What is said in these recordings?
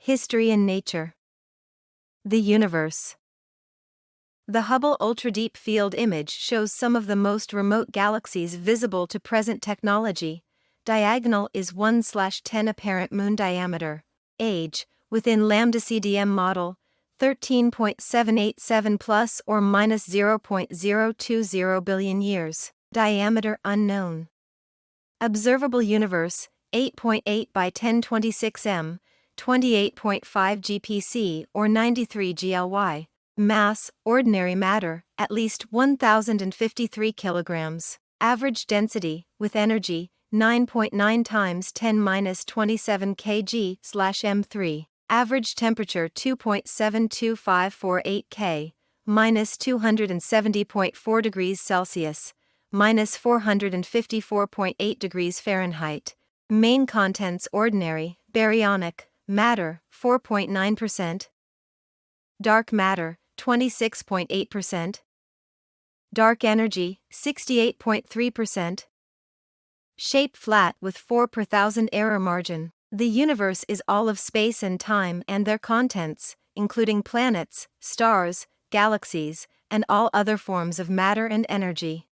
History and nature. The universe. The Hubble Ultra Deep Field image shows some of the most remote galaxies visible to present technology. Diagonal is 1/10 apparent moon diameter. Age, within Lambda CDM model, 13.787 plus or minus 0.020 billion years. Diameter unknown. Observable universe, 8.8 by 1026 m, 28.5 GPC or 93 GLY. Mass, ordinary matter, at least 1,053 kilograms. Average density, with energy, 9.9 times 10⁻27 kg/m3. Average temperature 2.72548 K, minus 270.4 degrees Celsius, minus 454.8 degrees Fahrenheit. Main contents: ordinary, baryonic, matter, 4.9%. Dark matter, 26.8%. Dark energy, 68.3%. Shape flat with 4 per thousand error margin. The universe is all of space and time and their contents, including planets, stars, galaxies, and all other forms of matter and energy.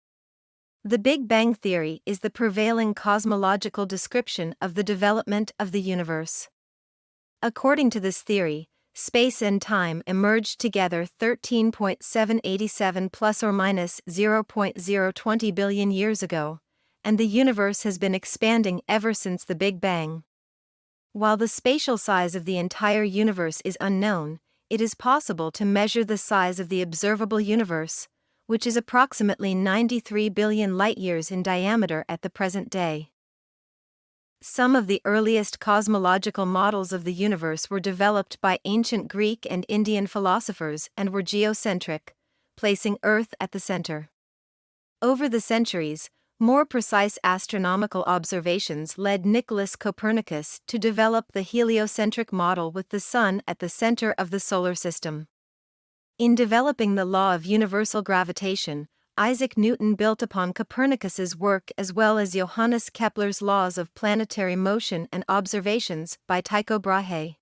The Big Bang Theory is the prevailing cosmological description of the development of the universe. According to this theory, space and time emerged together 13.787 plus or minus 0.020 billion years ago, and the universe has been expanding ever since the Big Bang. While the spatial size of the entire universe is unknown, it is possible to measure the size of the observable universe, which is approximately 93 billion light-years in diameter at the present day. Some of the earliest cosmological models of the universe were developed by ancient Greek and Indian philosophers and were geocentric, placing Earth at the center. Over the centuries, more precise astronomical observations led Nicholas Copernicus to develop the heliocentric model with the Sun at the center of the solar system. In developing the law of universal gravitation, Isaac Newton built upon Copernicus's work as well as Johannes Kepler's laws of planetary motion and observations by Tycho Brahe.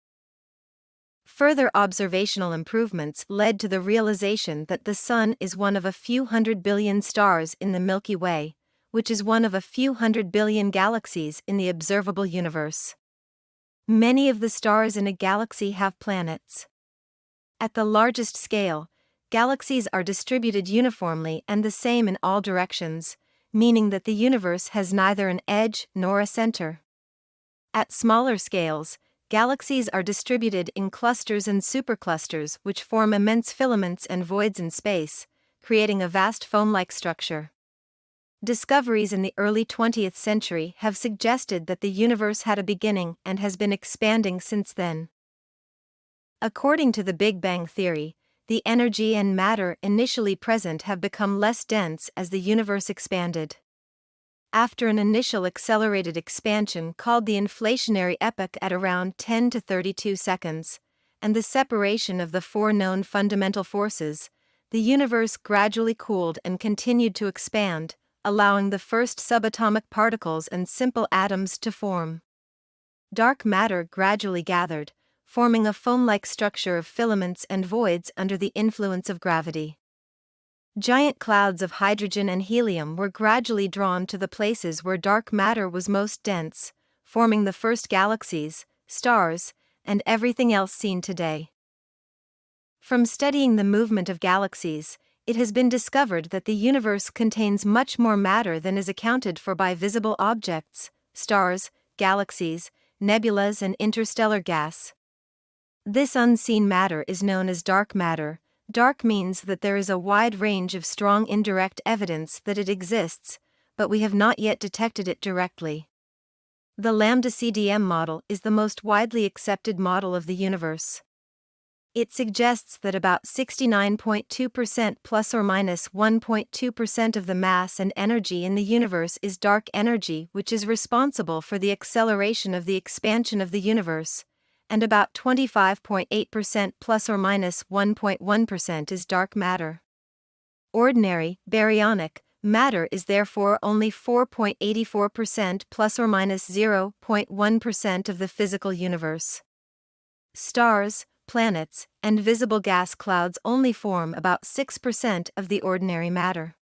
Further observational improvements led to the realization that the Sun is one of a few hundred billion stars in the Milky Way, which is one of a few hundred billion galaxies in the observable universe. Many of the stars in a galaxy have planets. At the largest scale, galaxies are distributed uniformly and the same in all directions, meaning that the universe has neither an edge nor a center. At smaller scales, galaxies are distributed in clusters and superclusters which form immense filaments and voids in space, creating a vast foam-like structure. Discoveries in the early 20th century have suggested that the universe had a beginning and has been expanding since then. According to the Big Bang Theory, the energy and matter initially present have become less dense as the universe expanded. After an initial accelerated expansion called the inflationary epoch at around 10 to 32 seconds, and the separation of the four known fundamental forces, the universe gradually cooled and continued to expand, allowing the first subatomic particles and simple atoms to form. Dark matter gradually gathered, forming a foam-like structure of filaments and voids under the influence of gravity. Giant clouds of hydrogen and helium were gradually drawn to the places where dark matter was most dense, forming the first galaxies, stars, and everything else seen today. From studying the movement of galaxies, it has been discovered that the universe contains much more matter than is accounted for by visible objects, stars, galaxies, nebulas, and interstellar gas. This unseen matter is known as dark matter. Dark means that there is a wide range of strong indirect evidence that it exists, but we have not yet detected it directly. The Lambda CDM model is the most widely accepted model of the universe. It suggests that about 69.2% plus or minus 1.2% of the mass and energy in the universe is dark energy, which is responsible for the acceleration of the expansion of the universe, and about 25.8% plus or minus 1.1% is dark matter. Ordinary, baryonic, matter is therefore only 4.84% plus or minus 0.1% of the physical universe. stars, planets, and visible gas clouds only form about 6% of the ordinary matter.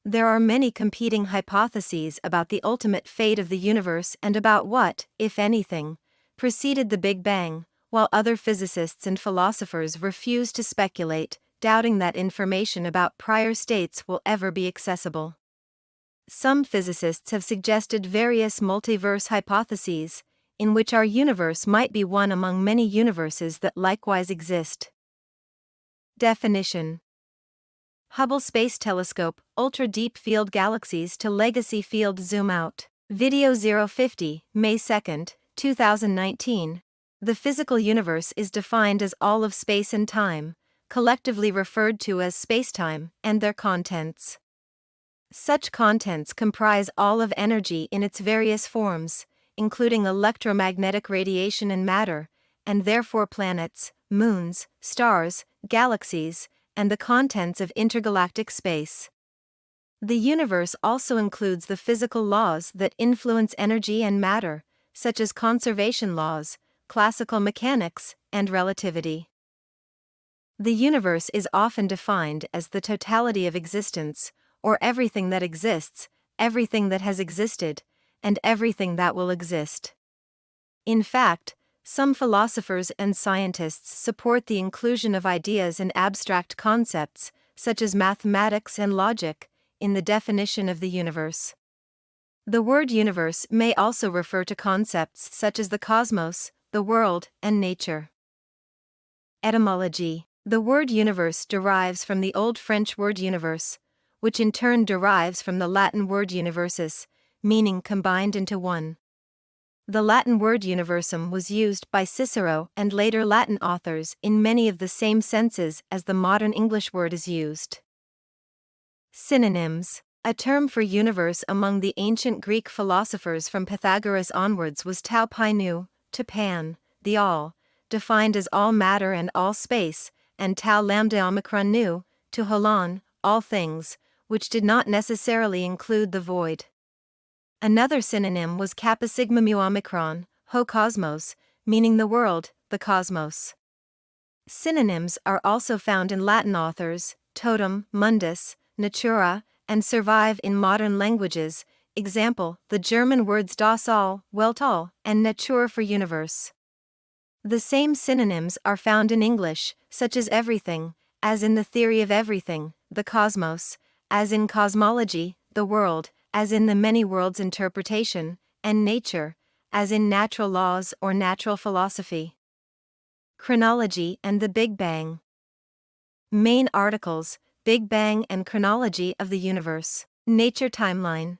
There are many competing hypotheses about the ultimate fate of the universe and about what, if anything, preceded the Big Bang, while other physicists and philosophers refuse to speculate, doubting that information about prior states will ever be accessible. Some physicists have suggested various multiverse hypotheses, in which our universe might be one among many universes that likewise exist. Definition: Hubble Space Telescope, Ultra Deep Field Galaxies to Legacy Field Zoom Out. Video 050, May 2, 2019. The physical universe is defined as all of space and time, collectively referred to as spacetime, and their contents. Such contents comprise all of energy in its various forms, including electromagnetic radiation and matter, and therefore planets, moons, stars, galaxies, and the contents of intergalactic space. The universe also includes the physical laws that influence energy and matter, such as conservation laws, classical mechanics, and relativity. The universe is often defined as the totality of existence, or everything that exists, everything that has existed, and everything that will exist. In fact, some philosophers and scientists support the inclusion of ideas and abstract concepts, such as mathematics and logic, in the definition of the universe. The word universe may also refer to concepts such as the cosmos, the world, and nature. Etymology: The word universe derives from the Old French word univers, which in turn derives from the Latin word universus, meaning combined into one. The Latin word universum was used by Cicero and later Latin authors in many of the same senses as the modern English word is used. Synonyms: A term for universe among the ancient Greek philosophers from Pythagoras onwards was tau pi nu, to pan, the all, defined as all matter and all space, and tau lambda omicron nu, to holon, all things, which did not necessarily include the void. Another synonym was kappa sigma mu omicron, ho cosmos, meaning the world, the cosmos. Synonyms are also found in Latin authors, totum, mundus, natura, and survive in modern languages, example, the German words das All, Weltall, and Natur for universe. The same synonyms are found in English, such as everything, as in the theory of everything, the cosmos, as in cosmology, the world, as in the many worlds interpretation, and nature, as in natural laws or natural philosophy. Chronology and the Big Bang. Main articles: Big Bang and Chronology of the Universe. Nature Timeline.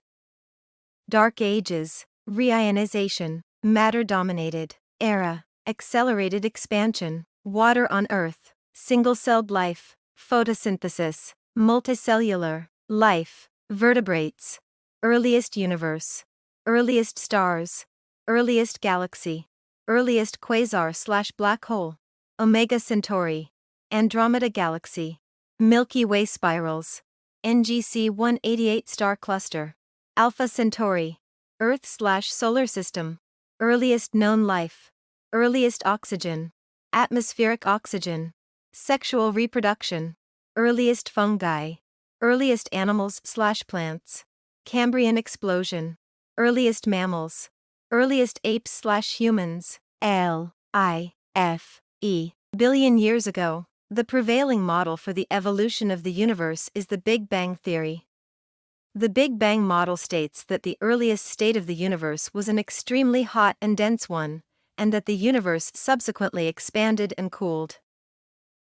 Dark Ages, Reionization, Matter-Dominated Era, Accelerated Expansion, Water on Earth, Single-Celled Life, Photosynthesis, Multicellular Life, Vertebrates, Earliest Universe, Earliest Stars, Earliest Galaxy, Earliest Quasar/Black Hole, Omega Centauri, Andromeda Galaxy, Milky Way Spirals, NGC 188 Star Cluster, Alpha Centauri, Earth/Solar System, Earliest Known Life, Earliest Oxygen, Atmospheric Oxygen, Sexual Reproduction, Earliest Fungi, Earliest Animals/Plants, Cambrian Explosion, Earliest Mammals, Earliest Apes/Humans, L.I.F.E. Billion years ago. The prevailing model for the evolution of the universe is the Big Bang theory. The Big Bang model states that the earliest state of the universe was an extremely hot and dense one, and that the universe subsequently expanded and cooled.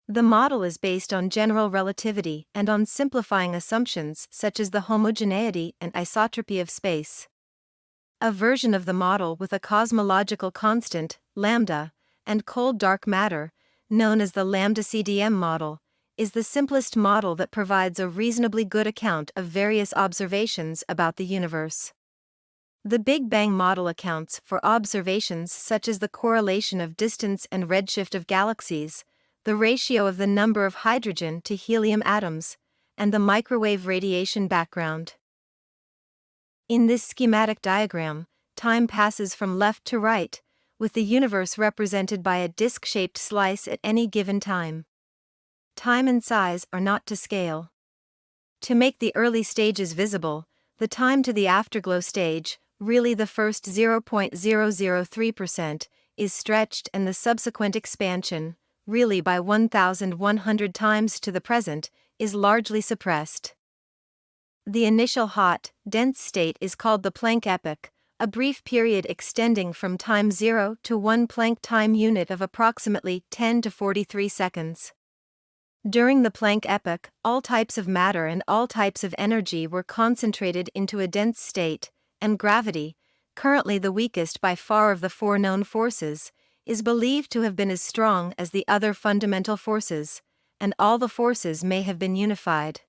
The model is based on general relativity and on simplifying assumptions such as the homogeneity and isotropy of space. A version of the model with a cosmological constant, lambda, and cold dark matter, known as the lambda-CDM model, is the simplest model that provides a reasonably good account of various observations about the universe. The Big Bang model accounts for observations such as the correlation of distance and redshift of galaxies, the ratio of the number of hydrogen to helium atoms, and the microwave radiation background. In this schematic diagram, time passes from left to right, with the universe represented by a disc-shaped slice at any given time. Time and size are not to scale. To make the early stages visible, the time to the afterglow stage, really the first 0.003%, is stretched, and the subsequent expansion, really by 1,100 times to the present, is largely suppressed. The initial hot, dense state is called the Planck epoch, a brief period extending from time 0 to 1 Planck time unit of approximately 10 to 43 seconds. During the Planck epoch, all types of matter and all types of energy were concentrated into a dense state, and gravity, currently the weakest by far of the four known forces, is believed to have been as strong as the other fundamental forces, and all the forces may have been unified.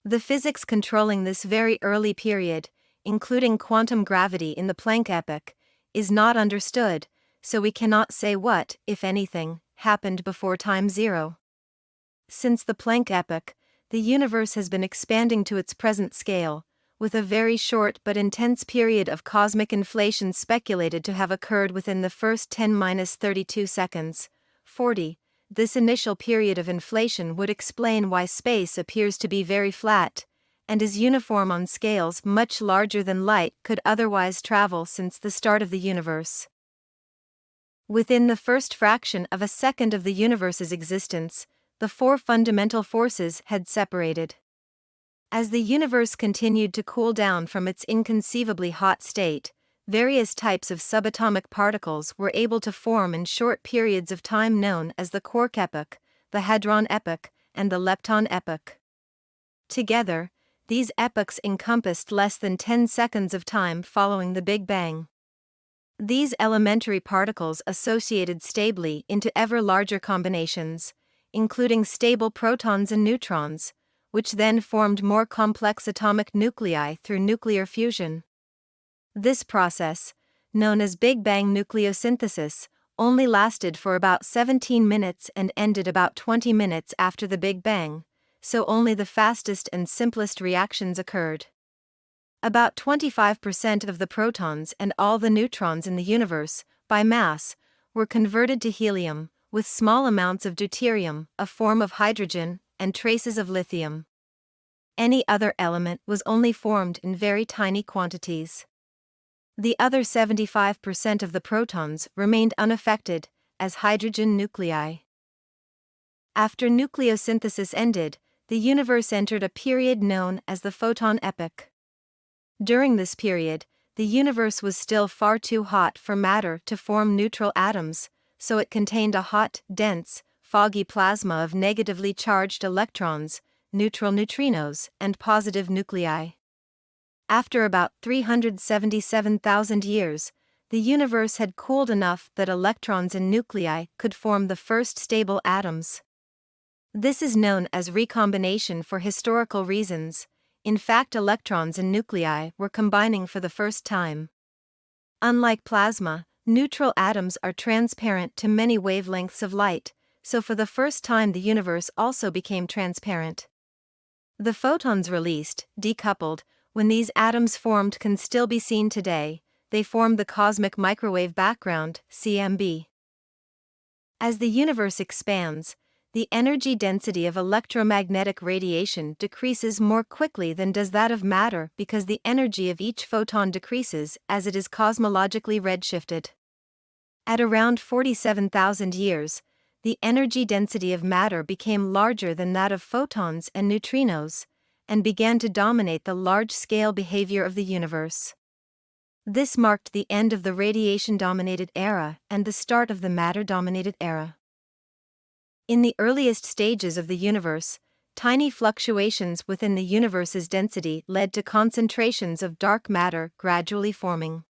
The physics controlling this very early period, including quantum gravity in the Planck epoch, is not understood, so we cannot say what, if anything, happened before time 0. Since the Planck epoch, the universe has been expanding to its present scale, with a very short but intense period of cosmic inflation speculated to have occurred within the first 10-32 seconds, 40. This initial period of inflation would explain why space appears to be very flat, and is uniform on scales much larger than light could otherwise travel since the start of the universe. Within the first fraction of a second of the universe's existence, the four fundamental forces had separated. As the universe continued to cool down from its inconceivably hot state, various types of subatomic particles were able to form in short periods of time known as the quark epoch, the hadron epoch, and the lepton epoch. Together, these epochs encompassed less than 10 seconds of time following the Big Bang. These elementary particles associated stably into ever larger combinations, including stable protons and neutrons, which then formed more complex atomic nuclei through nuclear fusion. This process, known as Big Bang nucleosynthesis, only lasted for about 17 minutes and ended about 20 minutes after the Big Bang, so only the fastest and simplest reactions occurred. About 25% of the protons and all the neutrons in the universe, by mass, were converted to helium, with small amounts of deuterium, a form of hydrogen, and traces of lithium. Any other element was only formed in very tiny quantities. The other 75% of the protons remained unaffected, as hydrogen nuclei. After nucleosynthesis ended, the universe entered a period known as the photon epoch. During this period, the universe was still far too hot for matter to form neutral atoms, so it contained a hot, dense, foggy plasma of negatively charged electrons, neutral neutrinos, and positive nuclei. After about 377,000 years, the universe had cooled enough that electrons and nuclei could form the first stable atoms. This is known as recombination for historical reasons. In fact, electrons and nuclei were combining for the first time. Unlike plasma, neutral atoms are transparent to many wavelengths of light, so for the first time the universe also became transparent. The photons released, decoupled, when these atoms formed can still be seen today. They formed the cosmic microwave background, CMB. As the universe expands, the energy density of electromagnetic radiation decreases more quickly than does that of matter because the energy of each photon decreases as it is cosmologically redshifted. At around 47,000 years, the energy density of matter became larger than that of photons and neutrinos, and began to dominate the large-scale behavior of the universe. This marked the end of the radiation-dominated era and the start of the matter-dominated era. In the earliest stages of the universe, tiny fluctuations within the universe's density led to concentrations of dark matter gradually forming.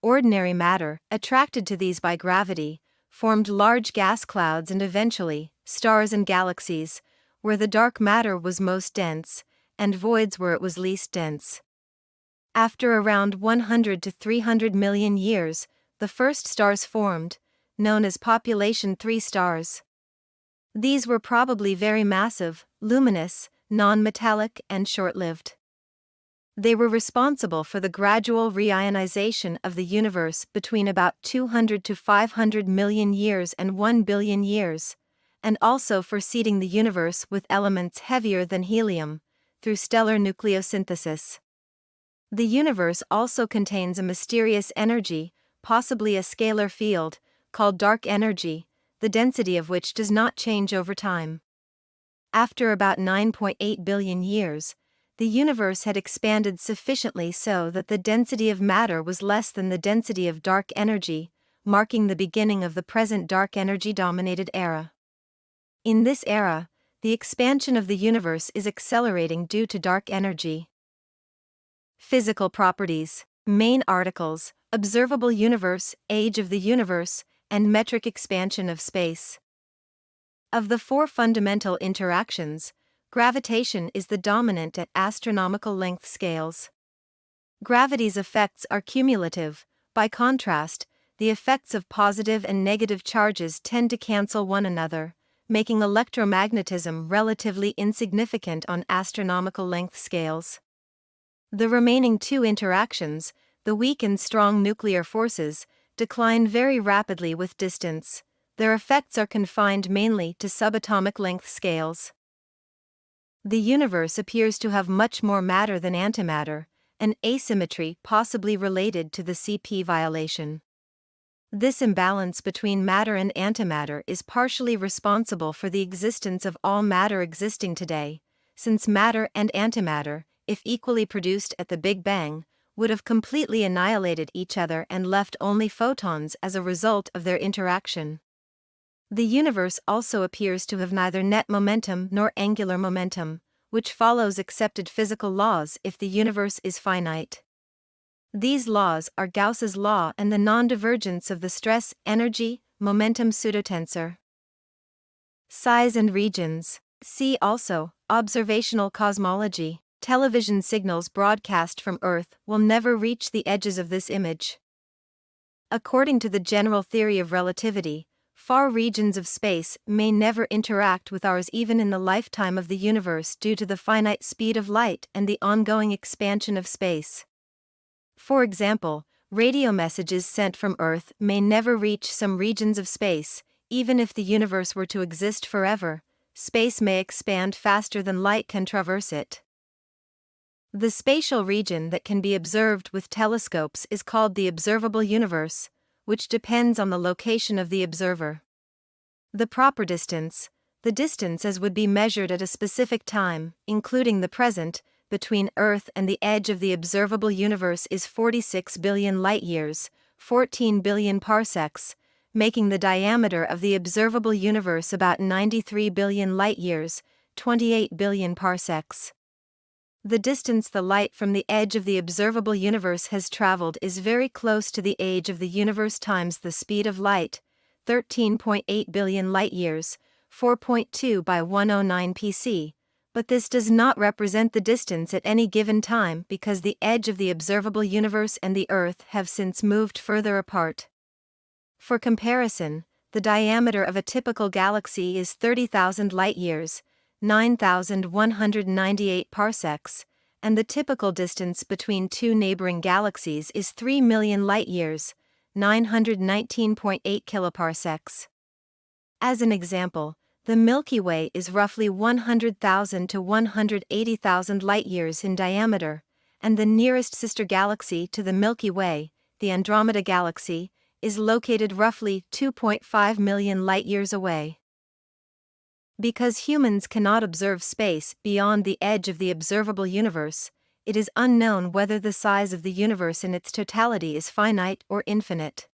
Ordinary matter, attracted to these by gravity, formed large gas clouds and eventually, stars and galaxies, where the dark matter was most dense, and voids where it was least dense. After around 100 to 300 million years, the first stars formed, known as population 3 stars. These were probably very massive, luminous, non-metallic, and short-lived. They were responsible for the gradual reionization of the universe between about 200 to 500 million years and 1 billion years, and also for seeding the universe with elements heavier than helium, through stellar nucleosynthesis. The universe also contains a mysterious energy, possibly a scalar field, called dark energy, the density of which does not change over time. After about 9.8 billion years, the universe had expanded sufficiently so that the density of matter was less than the density of dark energy, marking the beginning of the present dark energy-dominated era. In this era, the expansion of the universe is accelerating due to dark energy. Physical properties, main articles, observable universe, age of the universe, and metric expansion of space. Of the four fundamental interactions, gravitation is the dominant at astronomical length scales. Gravity's effects are cumulative. By contrast, the effects of positive and negative charges tend to cancel one another, making electromagnetism relatively insignificant on astronomical length scales. The remaining two interactions, the weak and strong nuclear forces, decline very rapidly with distance. Their effects are confined mainly to subatomic length scales. The universe appears to have much more matter than antimatter, an asymmetry possibly related to the CP violation. This imbalance between matter and antimatter is partially responsible for the existence of all matter existing today, since matter and antimatter, if equally produced at the Big Bang, would have completely annihilated each other and left only photons as a result of their interaction. The universe also appears to have neither net momentum nor angular momentum, which follows accepted physical laws if the universe is finite. These laws are Gauss's law and the non-divergence of the stress-energy-momentum pseudotensor. Size and regions. See also, observational cosmology. Television signals broadcast from Earth will never reach the edges of this image. According to the general theory of relativity, far regions of space may never interact with ours even in the lifetime of the universe due to the finite speed of light and the ongoing expansion of space. For example, radio messages sent from Earth may never reach some regions of space, even if the universe were to exist forever. Space may expand faster than light can traverse it. The spatial region that can be observed with telescopes is called the observable universe, which depends on the location of the observer. The proper distance, the distance as would be measured at a specific time, including the present, between Earth and the edge of the observable universe is 46 billion light-years, 14 billion parsecs, making the diameter of the observable universe about 93 billion light-years, 28 billion parsecs. The distance the light from the edge of the observable universe has traveled is very close to the age of the universe times the speed of light, 13.8 billion light-years, 4.2 by 109 pc, but this does not represent the distance at any given time because the edge of the observable universe and the Earth have since moved further apart. For comparison, the diameter of a typical galaxy is 30,000 light-years, 9,198 parsecs, and the typical distance between two neighboring galaxies is 3 million light-years, 919.8 kiloparsecs. As an example, the Milky Way is roughly 100,000 to 180,000 light-years in diameter, and the nearest sister galaxy to the Milky Way, the Andromeda Galaxy, is located roughly 2.5 million light-years away. Because humans cannot observe space beyond the edge of the observable universe, it is unknown whether the size of the universe in its totality is finite or infinite.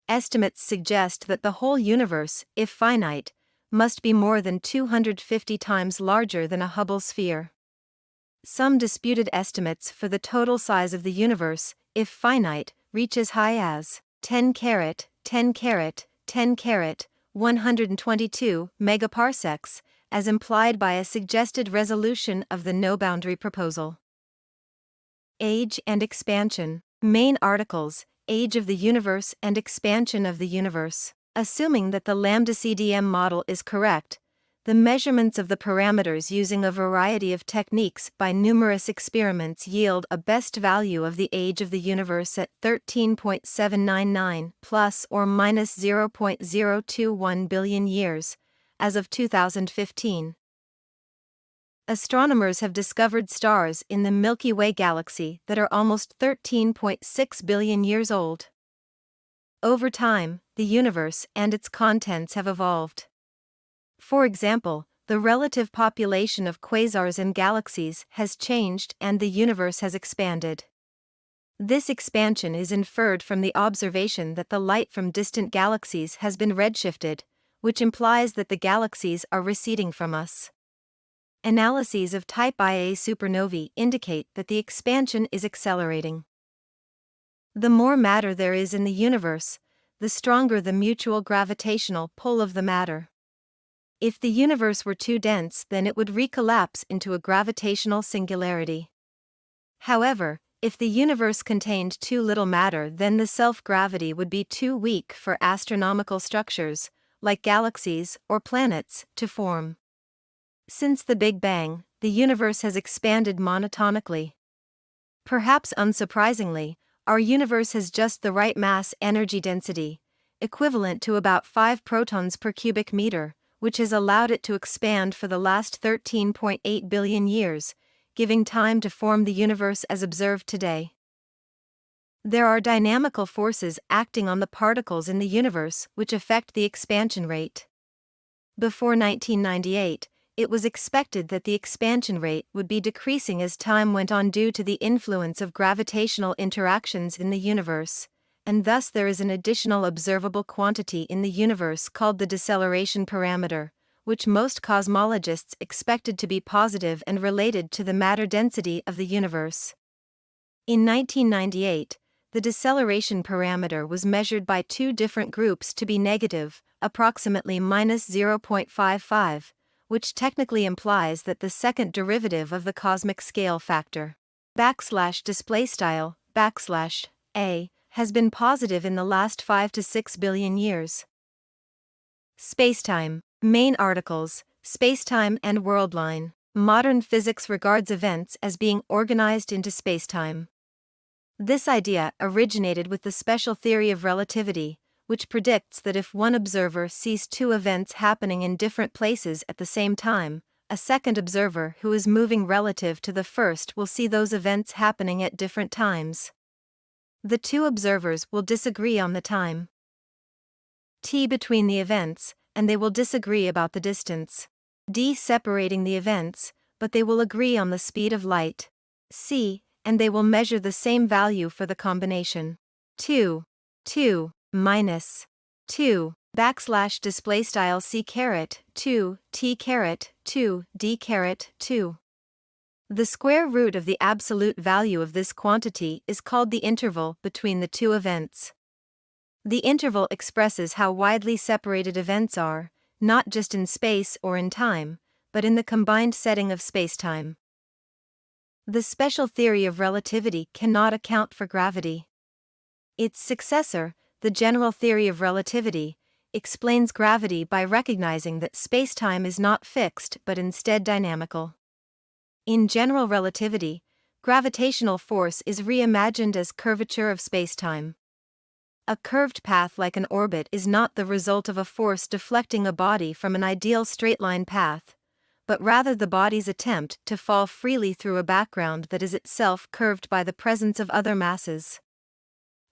Estimates suggest that the whole universe, if finite, must be more than 250 times larger than a Hubble sphere. Some disputed estimates for the total size of the universe, if finite, reach as high as 10 carat, 10 carat, 10 carat, 122 megaparsecs, as implied by a suggested resolution of the no-boundary proposal. Age and expansion. Main articles, Age of the universe and expansion of the universe. Assuming that the lambda-CDM model is correct, The measurements of the parameters using a variety of techniques by numerous experiments yield a best value of the age of the universe at 13.799 plus or minus 0.021 billion years, as of 2015. Astronomers have discovered stars in the Milky Way galaxy that are almost 13.6 billion years old. Over time, the universe and its contents have evolved. For example, the relative population of quasars in galaxies has changed and the universe has expanded. This expansion is inferred from the observation that the light from distant galaxies has been redshifted, which implies that the galaxies are receding from us. Analyses of type Ia supernovae indicate that the expansion is accelerating. The more matter there is in the universe, the stronger the mutual gravitational pull of the matter. If the universe were too dense, then it would recollapse into a gravitational singularity. However, if the universe contained too little matter, then the self-gravity would be too weak for astronomical structures, like galaxies or planets, to form. Since the Big Bang, the universe has expanded monotonically. Perhaps unsurprisingly, our universe has just the right mass-energy density, equivalent to about 5 protons per cubic meter, which has allowed it to expand for the last 13.8 billion years, giving time to form the universe as observed today. There are dynamical forces acting on the particles in the universe which affect the expansion rate. Before 1998, it was expected that the expansion rate would be decreasing as time went on due to the influence of gravitational interactions in the universe, and thus there is an additional observable quantity in the universe called the deceleration parameter, which most cosmologists expected to be positive and related to the matter density of the universe. In 1998, the deceleration parameter was measured by two different groups to be negative, approximately minus 0.55, which technically implies that the second derivative of the cosmic scale factor, \a, has been positive in the last 5 to 6 billion years. Spacetime. Main articles, Spacetime and Worldline. Modern physics regards events as being organized into spacetime. This idea originated with the special theory of relativity, which predicts that if one observer sees two events happening in different places at the same time, a second observer who is moving relative to the first will see those events happening at different times. The two observers will disagree on the time t between the events, and they will disagree about the distance d separating the events, but they will agree on the speed of light c, and they will measure the same value for the combination 2 minus 2 \displaystyle c caret 2 t caret 2 d caret 2. The square root of the absolute value of this quantity is called the interval between the two events. The interval expresses how widely separated events are, not just in space or in time, but in the combined setting of spacetime. The special theory of relativity cannot account for gravity. Its successor, the general theory of relativity, explains gravity by recognizing that spacetime is not fixed but instead dynamical. In general relativity, gravitational force is reimagined as curvature of spacetime. A curved path like an orbit is not the result of a force deflecting a body from an ideal straight-line path, but rather the body's attempt to fall freely through a background that is itself curved by the presence of other masses.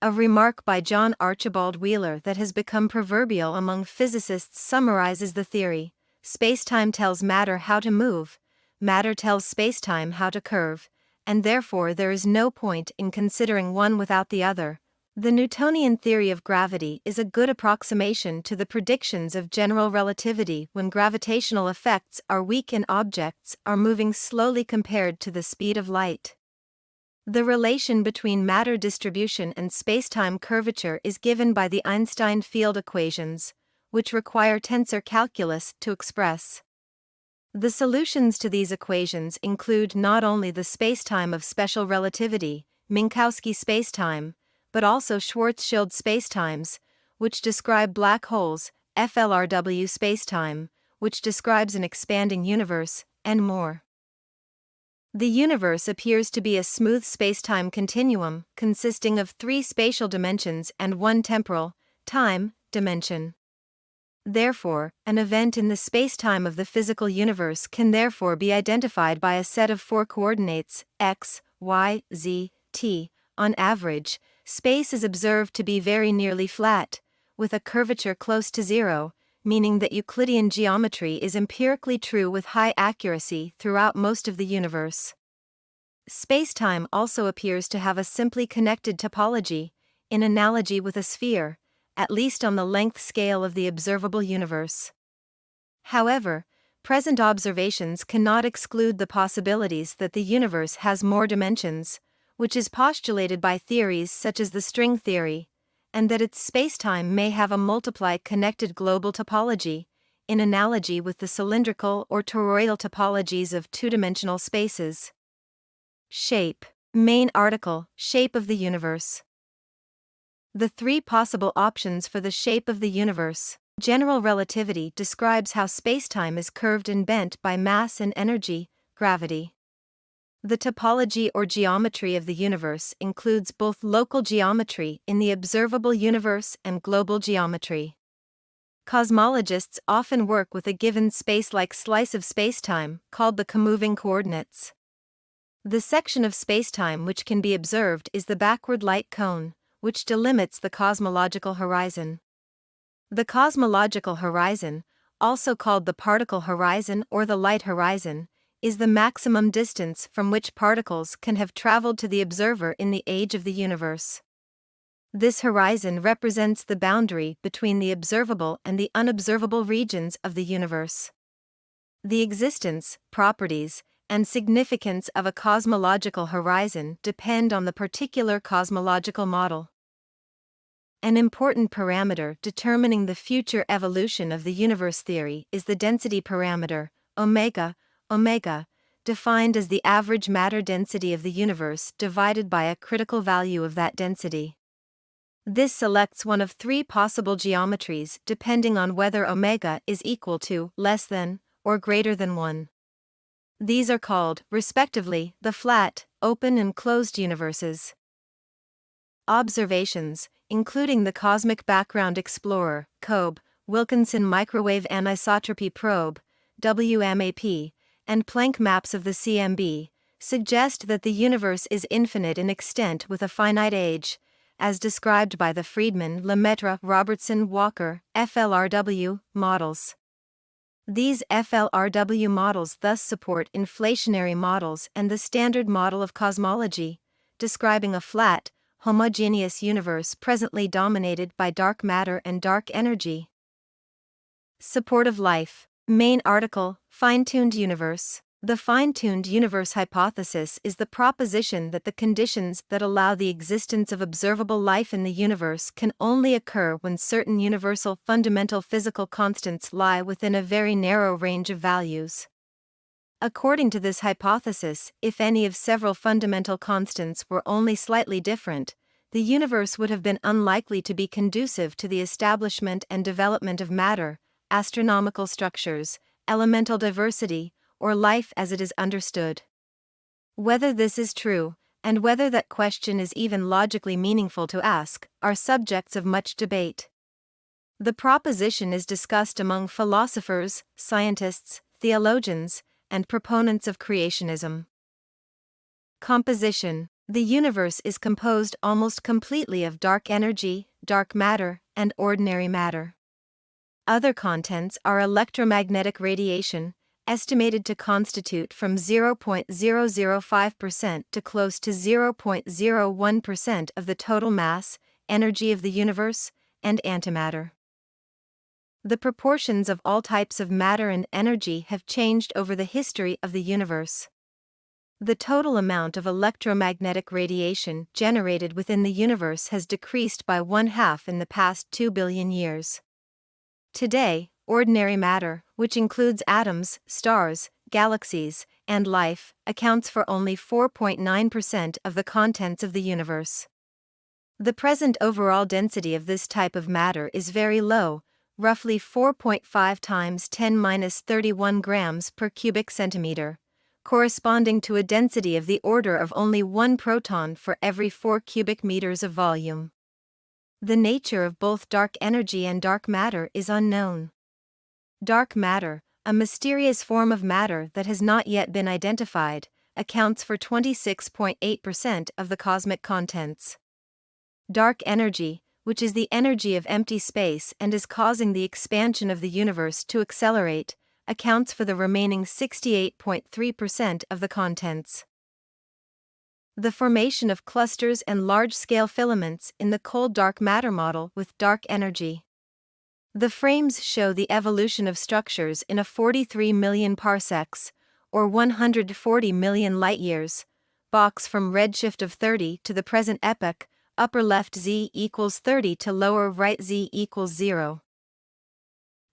A remark by John Archibald Wheeler that has become proverbial among physicists summarizes the theory: spacetime tells matter how to move, matter tells spacetime how to curve, and therefore there is no point in considering one without the other. The Newtonian theory of gravity is a good approximation to the predictions of general relativity when gravitational effects are weak and objects are moving slowly compared to the speed of light. The relation between matter distribution and spacetime curvature is given by the Einstein field equations, which require tensor calculus to express. The solutions to these equations include not only the spacetime of special relativity, Minkowski spacetime, but also Schwarzschild spacetimes, which describe black holes, FLRW spacetime, which describes an expanding universe, and more. The universe appears to be a smooth spacetime continuum consisting of 3 spatial dimensions and 1 temporal, time, dimension. Therefore, an event in the spacetime of the physical universe can therefore be identified by a set of 4 coordinates, x, y, z, t. On average, space is observed to be very nearly flat, with a curvature close to zero, meaning that Euclidean geometry is empirically true with high accuracy throughout most of the universe. Spacetime also appears to have a simply connected topology, in analogy with a sphere, at least on the length scale of the observable universe. However, present observations cannot exclude the possibilities that the universe has more dimensions, which is postulated by theories such as the string theory, and that its spacetime may have a multiply connected global topology, in analogy with the cylindrical or toroidal topologies of two-dimensional spaces. Shape. Main article, Shape of the universe. The 3 possible options for the shape of the universe. General relativity describes how spacetime is curved and bent by mass and energy, gravity. The topology or geometry of the universe includes both local geometry in the observable universe and global geometry. Cosmologists often work with a given space-like slice of spacetime, called the comoving coordinates. The section of spacetime which can be observed is the backward light cone, which delimits the cosmological horizon. The cosmological horizon, also called the particle horizon or the light horizon, is the maximum distance from which particles can have traveled to the observer in the age of the universe. This horizon represents the boundary between the observable and the unobservable regions of the universe. The existence, properties, and significance of a cosmological horizon depend on the particular cosmological model. An important parameter determining the future evolution of the universe theory is the density parameter, omega, defined as the average matter density of the universe divided by a critical value of that density. This selects one of 3 possible geometries depending on whether omega is equal to, less than, or greater than 1. These are called, respectively, the flat, open and closed universes. Observations, including the Cosmic Background Explorer, COBE, Wilkinson Microwave Anisotropy Probe, WMAP, and Planck maps of the CMB, suggest that the universe is infinite in extent with a finite age, as described by the Friedmann-Lemaitre-Robertson-Walker FLRW models. These FLRW models thus support inflationary models and the Standard Model of Cosmology, describing a flat, homogeneous universe presently dominated by dark matter and dark energy. Support of life. Main article, Fine-tuned universe. The fine-tuned universe hypothesis is the proposition that the conditions that allow the existence of observable life in the universe can only occur when certain universal fundamental physical constants lie within a very narrow range of values. According to this hypothesis, if any of several fundamental constants were only slightly different, the universe would have been unlikely to be conducive to the establishment and development of matter, astronomical structures, elemental diversity, or life as it is understood. Whether this is true, and whether that question is even logically meaningful to ask, are subjects of much debate. The proposition is discussed among philosophers, scientists, theologians, and proponents of creationism. Composition. The universe is composed almost completely of dark energy, dark matter, and ordinary matter. Other contents are electromagnetic radiation, estimated to constitute from 0.005% to close to 0.01% of the total mass, energy of the universe, and antimatter. The proportions of all types of matter and energy have changed over the history of the universe. The total amount of electromagnetic radiation generated within the universe has decreased by 1/2 in the past 2 billion years. Today, ordinary matter, which includes atoms, stars, galaxies, and life, accounts for only 4.9% of the contents of the universe. The present overall density of this type of matter is very low, roughly 4.5 times 10⁻31 grams per cubic centimeter, corresponding to a density of the order of only 1 proton for every 4 cubic meters of volume. The nature of both dark energy and dark matter is unknown. Dark matter, a mysterious form of matter that has not yet been identified, accounts for 26.8% of the cosmic contents. Dark energy, which is the energy of empty space and is causing the expansion of the universe to accelerate, accounts for the remaining 68.3% of the contents. The formation of clusters and large-scale filaments in the cold dark matter model with dark energy. The frames show the evolution of structures in a 43 million parsecs, or 140 million light-years, box from redshift of 30 to the present epoch, upper left z equals 30 to lower right z equals 0.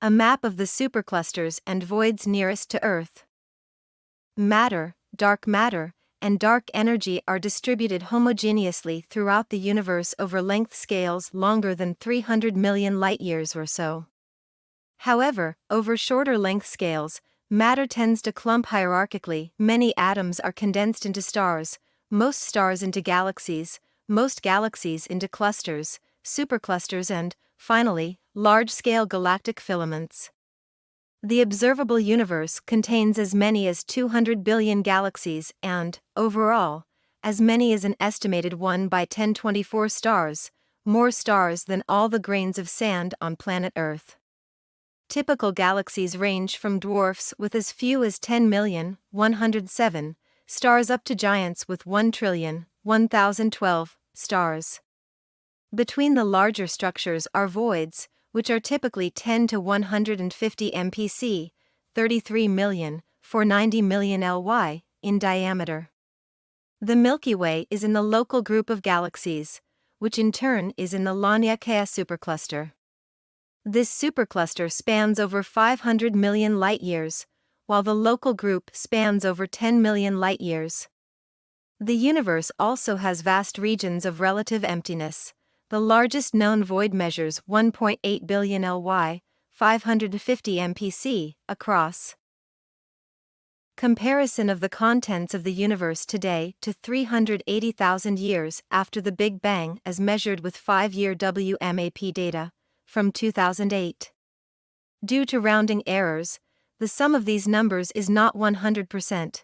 A map of the superclusters and voids nearest to Earth. Matter, and dark energy are distributed homogeneously throughout the universe over length scales longer than 300 million light-years or so. However, over shorter length scales, matter tends to clump hierarchically. Many atoms are condensed into stars, most stars into galaxies, most galaxies into clusters, superclusters and, finally, large-scale galactic filaments. The observable universe contains as many as 200 billion galaxies and, overall, as many as an estimated 1 by 1024 stars, more stars than all the grains of sand on planet Earth. Typical galaxies range from dwarfs with as few as 10 million, 107, stars up to giants with 1 trillion, 1012, stars. Between the larger structures are voids, which are typically 10 to 150 mpc, 33 million, 490 million Ly, in diameter. The Milky Way is in the local group of galaxies, which in turn is in the Laniakea supercluster. This supercluster spans over 500 million light-years, while the local group spans over 10 million light-years. The universe also has vast regions of relative emptiness. The largest known void measures 1.8 billion Ly, 550 mpc, across. Comparison of the contents of the universe today to 380,000 years after the Big Bang as measured with 5-year WMAP data, from 2008. Due to rounding errors, the sum of these numbers is not 100%.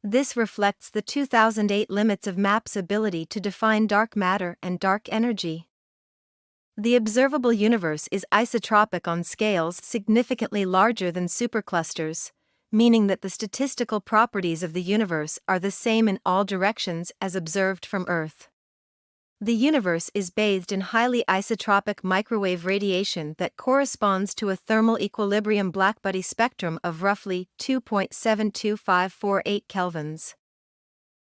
This reflects the 2008 limits of MAP's ability to define dark matter and dark energy. The observable universe is isotropic on scales significantly larger than superclusters, meaning that the statistical properties of the universe are the same in all directions as observed from Earth. The universe is bathed in highly isotropic microwave radiation that corresponds to a thermal equilibrium blackbody spectrum of roughly 2.72548 kelvins.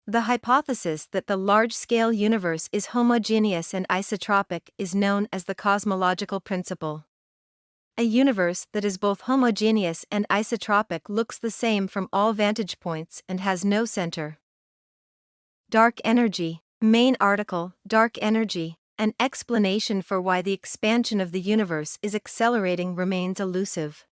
The hypothesis that the large-scale universe is homogeneous and isotropic is known as the cosmological principle. A universe that is both homogeneous and isotropic looks the same from all vantage points and has no center. Dark energy. Main article, Dark Energy, an explanation for why the expansion of the universe is accelerating remains elusive.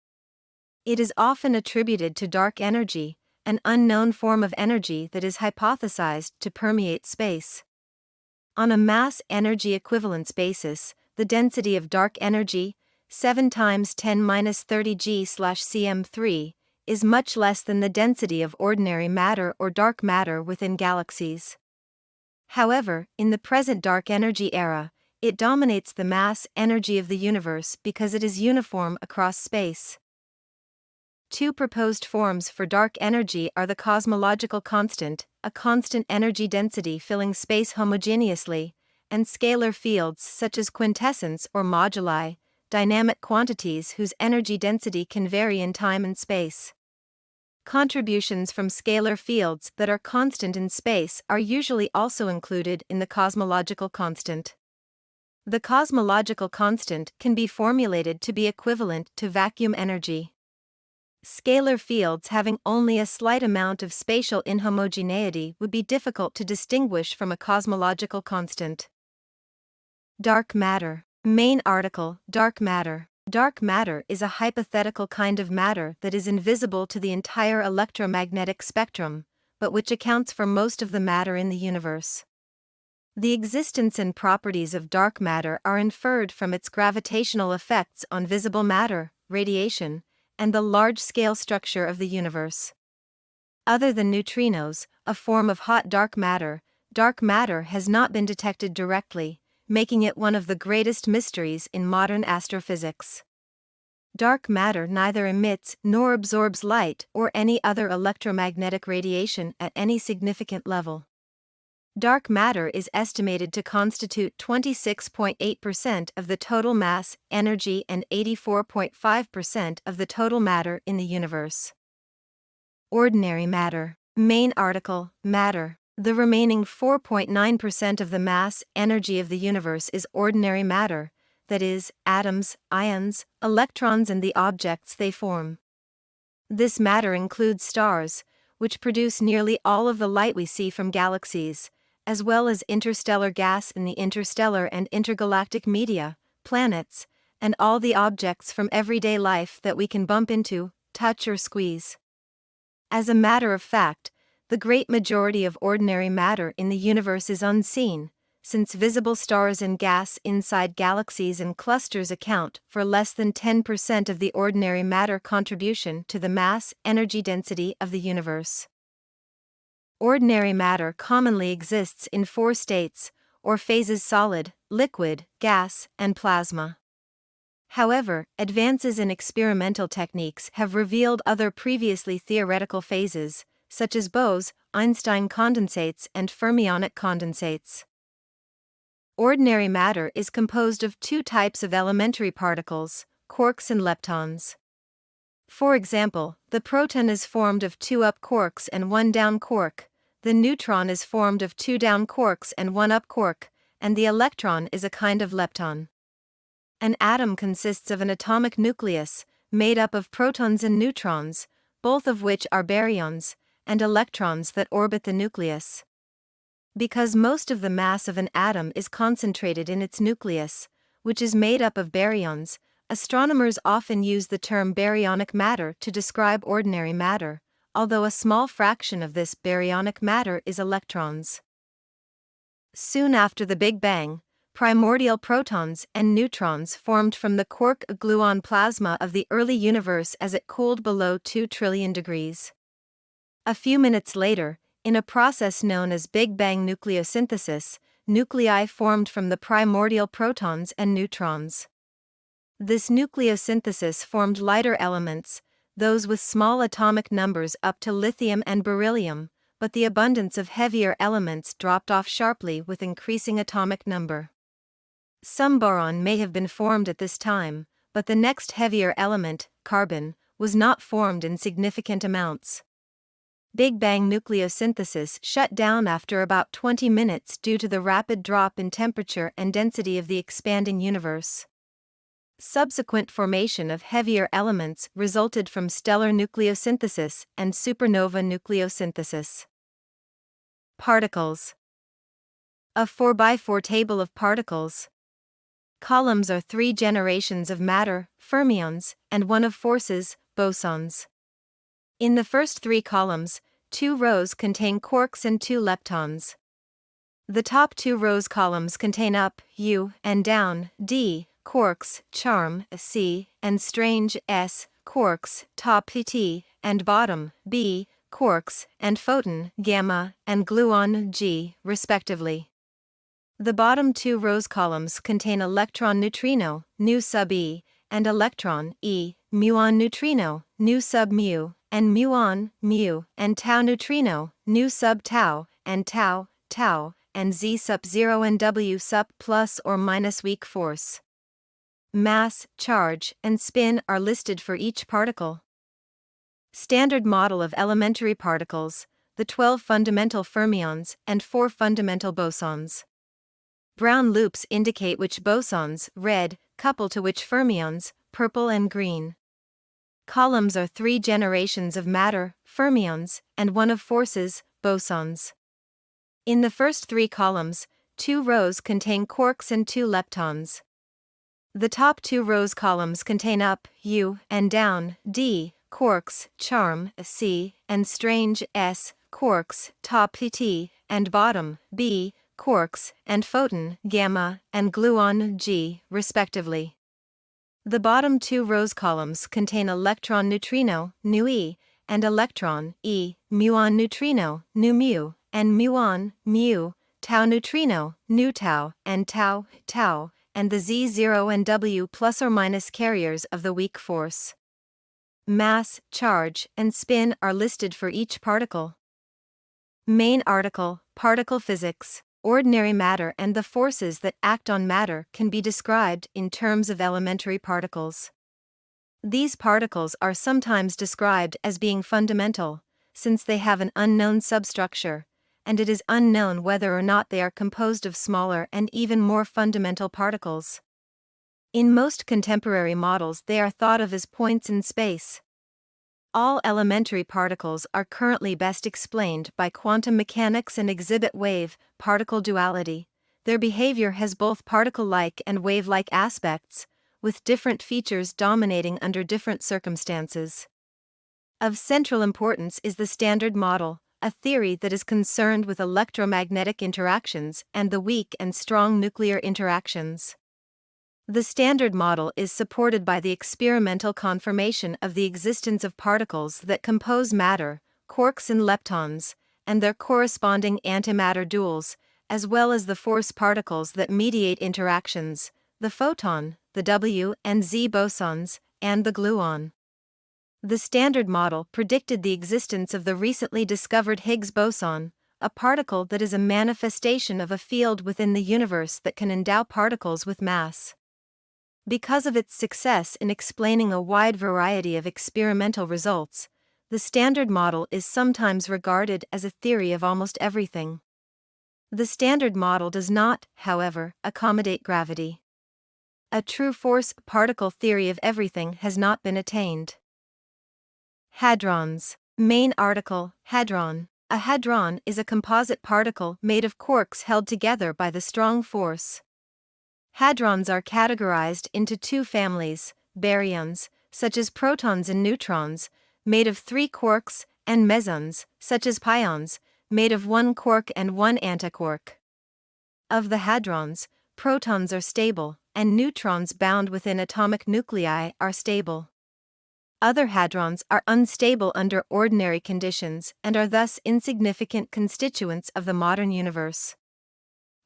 It is often attributed to dark energy, an unknown form of energy that is hypothesized to permeate space. On a mass-energy equivalence basis, the density of dark energy, 7 times 10⁻30 g/cm3, is much less than the density of ordinary matter or dark matter within galaxies. However, in the present dark energy era, it dominates the mass energy of the universe because it is uniform across space. Two proposed forms for dark energy are the cosmological constant, a constant energy density filling space homogeneously, and scalar fields such as quintessence or moduli, dynamic quantities whose energy density can vary in time and space. Contributions from scalar fields that are constant in space are usually also included in the cosmological constant. The cosmological constant can be formulated to be equivalent to vacuum energy. Scalar fields having only a slight amount of spatial inhomogeneity would be difficult to distinguish from a cosmological constant. Dark matter. Main article, Dark matter. Dark matter is a hypothetical kind of matter that is invisible to the entire electromagnetic spectrum, but which accounts for most of the matter in the universe. The existence and properties of dark matter are inferred from its gravitational effects on visible matter, radiation, and the large-scale structure of the universe. Other than neutrinos, a form of hot dark matter has not been detected directly, making it one of the greatest mysteries in modern astrophysics. Dark matter neither emits nor absorbs light or any other electromagnetic radiation at any significant level. Dark matter is estimated to constitute 26.8% of the total mass, energy, and 84.5% of the total matter in the universe. Ordinary matter. Main article, matter. The remaining 4.9% of the mass, energy of the universe is ordinary matter, that is, atoms, ions, electrons, and the objects they form. This matter includes stars, which produce nearly all of the light we see from galaxies, as well as interstellar gas in the interstellar and intergalactic media, planets, and all the objects from everyday life that we can bump into, touch, or squeeze. As a matter of fact, the great majority of ordinary matter in the universe is unseen, since visible stars and gas inside galaxies and clusters account for less than 10% of the ordinary matter contribution to the mass energy density of the universe. Ordinary matter commonly exists in four states, or phases: solid, liquid, gas, and plasma. However, advances in experimental techniques have revealed other previously theoretical phases, such as Bose-Einstein condensates and fermionic condensates. Ordinary matter is composed of two types of elementary particles, quarks and leptons. For example, the proton is formed of two up quarks and one down quark, the neutron is formed of two down quarks and one up quark, and the electron is a kind of lepton. An atom consists of an atomic nucleus, made up of protons and neutrons, both of which are baryons, and electrons that orbit the nucleus. Because most of the mass of an atom is concentrated in its nucleus, which is made up of baryons, astronomers often use the term baryonic matter to describe ordinary matter, although a small fraction of this baryonic matter is electrons. Soon after the Big Bang, primordial protons and neutrons formed from the quark-gluon plasma of the early universe as it cooled below 2 trillion degrees. A few minutes later, in a process known as Big Bang nucleosynthesis, nuclei formed from the primordial protons and neutrons. This nucleosynthesis formed lighter elements, those with small atomic numbers up to lithium and beryllium, but the abundance of heavier elements dropped off sharply with increasing atomic number. Some boron may have been formed at this time, but the next heavier element, carbon, was not formed in significant amounts. Big Bang nucleosynthesis shut down after about 20 minutes due to the rapid drop in temperature and density of the expanding universe. Subsequent formation of heavier elements resulted from stellar nucleosynthesis and supernova nucleosynthesis. Particles. A 4x4 table of particles. Columns are three generations of matter, fermions, and one of forces, bosons. In the first three columns, two rows contain quarks and two leptons. The top two rows columns contain up, U, and down, D, quarks, charm, C, and strange, S, quarks, top, T, and bottom, B, quarks, and photon, gamma, and gluon, G, respectively. The bottom two rows columns contain electron neutrino, nu sub E, and electron, E, muon neutrino, nu sub mu, and muon, mu, and tau neutrino, nu sub tau, and tau, tau, and Z sub 0 and W sub plus or minus weak force. Mass, charge, and spin are listed for each particle. Standard model of elementary particles, the 12 fundamental fermions and 4 fundamental bosons. Brown loops indicate which bosons, red, couple to which fermions, purple and green. Columns are three generations of matter, fermions, and one of forces, bosons. In the first three columns, two rows contain quarks and two leptons. The top two rows columns contain up, U, and down, D, quarks, charm, C, and strange, S, quarks, top, T, and bottom, B, quarks, and photon, gamma, and gluon, G, respectively. The bottom two rows columns contain electron neutrino, nu E, and electron, E, muon neutrino, nu mu, and muon, mu, tau neutrino, nu tau, and tau, tau, and the Z0 and W plus or minus carriers of the weak force. Mass, charge, and spin are listed for each particle. Main article, Particle Physics. Ordinary matter and the forces that act on matter can be described in terms of elementary particles. These particles are sometimes described as being fundamental, since they have an unknown substructure, and it is unknown whether or not they are composed of smaller and even more fundamental particles. In most contemporary models, they are thought of as points in space. All elementary particles are currently best explained by quantum mechanics and exhibit wave-particle duality. Their behavior has both particle-like and wave-like aspects, with different features dominating under different circumstances. Of central importance is the Standard Model, a theory that is concerned with electromagnetic interactions and the weak and strong nuclear interactions. The Standard Model is supported by the experimental confirmation of the existence of particles that compose matter, quarks and leptons, and their corresponding antimatter duals, as well as the force particles that mediate interactions, the photon, the W and Z bosons, and the gluon. The Standard Model predicted the existence of the recently discovered Higgs boson, a particle that is a manifestation of a field within the universe that can endow particles with mass. Because of its success in explaining a wide variety of experimental results, the Standard Model is sometimes regarded as a theory of almost everything. The Standard Model does not, however, accommodate gravity. A true force-particle theory of everything has not been attained. Hadrons. Main article, hadron. A hadron is a composite particle made of quarks held together by the strong force. Hadrons are categorized into two families, baryons, such as protons and neutrons, made of 3 quarks, and mesons, such as pions, made of 1 quark and 1 antiquark. Of the hadrons, protons are stable, and neutrons bound within atomic nuclei are stable. Other hadrons are unstable under ordinary conditions and are thus insignificant constituents of the modern universe.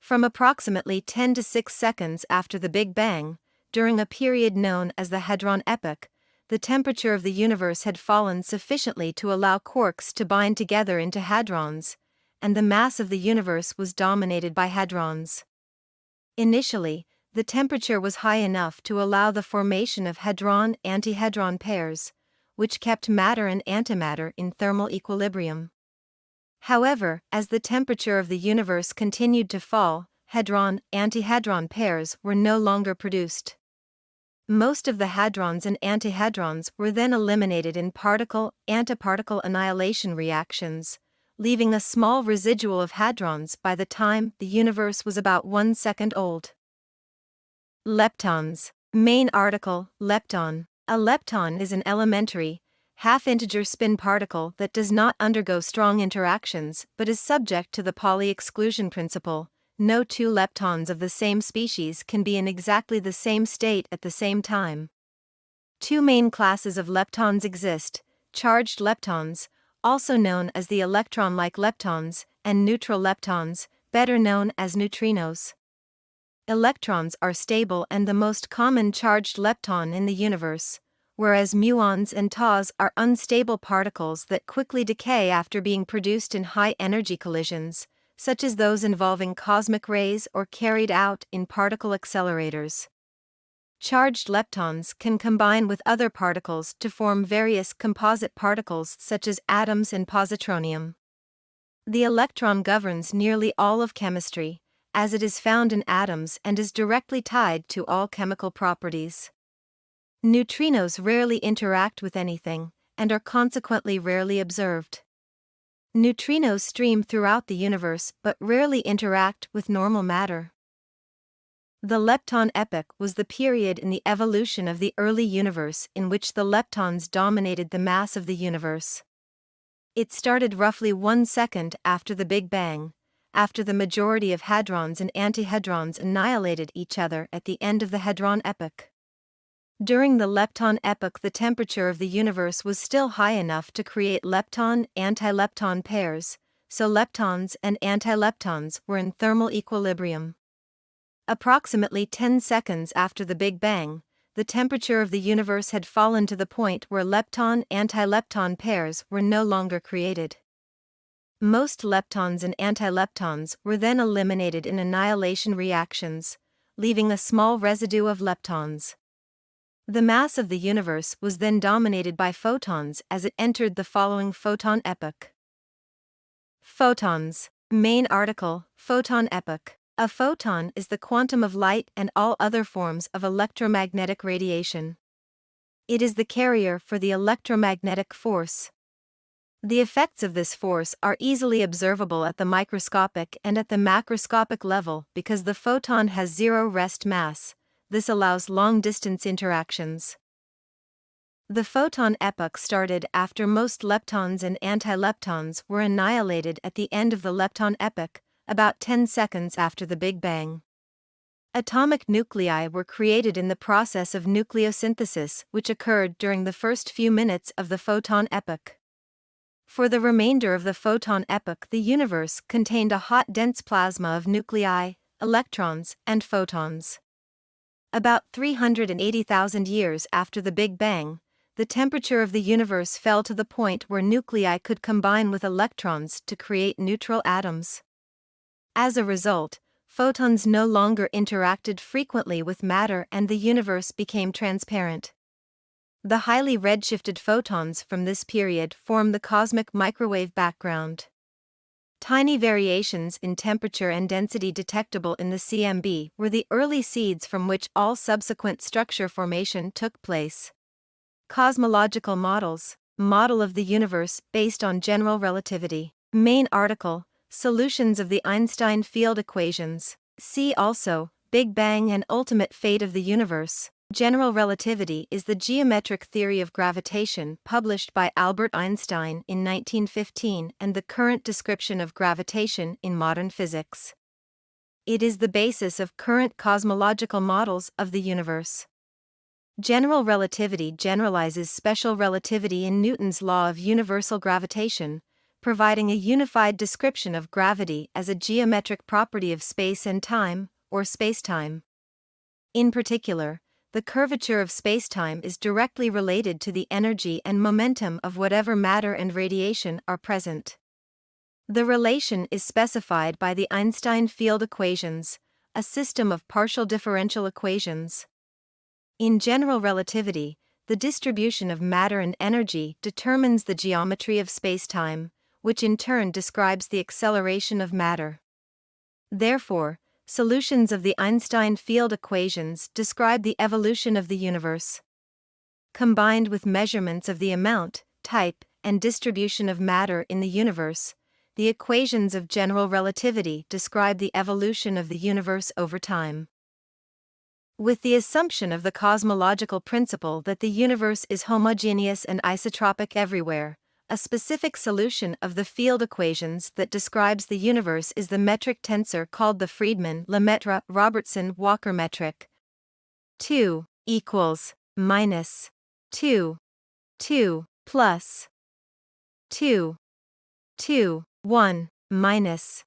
From approximately 10 to 6 seconds after the Big Bang, during a period known as the Hadron Epoch, the temperature of the universe had fallen sufficiently to allow quarks to bind together into hadrons, and the mass of the universe was dominated by hadrons. Initially, the temperature was high enough to allow the formation of hadron-antihadron pairs, which kept matter and antimatter in thermal equilibrium. However, as the temperature of the universe continued to fall, hadron-antihadron pairs were no longer produced. Most of the hadrons and antihadrons were then eliminated in particle-antiparticle annihilation reactions, leaving a small residual of hadrons by the time the universe was about 1 second old. Leptons. Main article, lepton. A lepton is an elementary, half-integer spin particle that does not undergo strong interactions but is subject to the Pauli exclusion principle. No two leptons of the same species can be in exactly the same state at the same time. Two main classes of leptons exist: charged leptons, also known as the electron-like leptons, and neutral leptons, better known as neutrinos. Electrons are stable and the most common charged lepton in the universe, whereas muons and taus are unstable particles that quickly decay after being produced in high-energy collisions, such as those involving cosmic rays or carried out in particle accelerators. Charged leptons can combine with other particles to form various composite particles such as atoms and positronium. The electron governs nearly all of chemistry, as it is found in atoms and is directly tied to all chemical properties. Neutrinos rarely interact with anything, and are consequently rarely observed. Neutrinos stream throughout the universe but rarely interact with normal matter. The lepton epoch was the period in the evolution of the early universe in which the leptons dominated the mass of the universe. It started roughly 1 second after the Big Bang, after the majority of hadrons and antihadrons annihilated each other at the end of the hadron epoch. During the lepton epoch, the temperature of the universe was still high enough to create lepton-antilepton pairs, so leptons and antileptons were in thermal equilibrium. Approximately 10 seconds after the Big Bang, the temperature of the universe had fallen to the point where lepton-antilepton pairs were no longer created. Most leptons and antileptons were then eliminated in annihilation reactions, leaving a small residue of leptons. The mass of the universe was then dominated by photons as it entered the following photon epoch. Photons. Main article, Photon epoch. A photon is the quantum of light and all other forms of electromagnetic radiation. It is the carrier for the electromagnetic force. The effects of this force are easily observable at the microscopic and at the macroscopic level because the photon has zero rest mass. This allows long-distance interactions. The photon epoch started after most leptons and antileptons were annihilated at the end of the lepton epoch, about 10 seconds after the Big Bang. Atomic nuclei were created in the process of nucleosynthesis, which occurred during the first few minutes of the photon epoch. For the remainder of the photon epoch, the universe contained a hot dense plasma of nuclei, electrons, and photons. About 380,000 years after the Big Bang, the temperature of the universe fell to the point where nuclei could combine with electrons to create neutral atoms. As a result, photons no longer interacted frequently with matter and the universe became transparent. The highly redshifted photons from this period form the cosmic microwave background. Tiny variations in temperature and density detectable in the CMB were the early seeds from which all subsequent structure formation took place. Cosmological models. Model of the universe based on general relativity. Main article, Solutions of the Einstein field equations. See also, Big Bang and ultimate fate of the universe. General relativity is the geometric theory of gravitation published by Albert Einstein in 1915 and the current description of gravitation in modern physics. It is the basis of current cosmological models of the universe. General relativity generalizes special relativity in Newton's law of universal gravitation, providing a unified description of gravity as a geometric property of space and time, or spacetime. In particular, the curvature of spacetime is directly related to the energy and momentum of whatever matter and radiation are present. The relation is specified by the Einstein field equations, a system of partial differential equations. In general relativity, the distribution of matter and energy determines the geometry of spacetime, which in turn describes the acceleration of matter. Therefore, solutions of the Einstein field equations describe the evolution of the universe. Combined with measurements of the amount, type, and distribution of matter in the universe, the equations of general relativity describe the evolution of the universe over time. With the assumption of the cosmological principle that the universe is homogeneous and isotropic everywhere, a specific solution of the field equations that describes the universe is the metric tensor called the Friedmann-Lemaitre-Robertson-Walker metric. 2 equals minus 2 plus 2 1 minus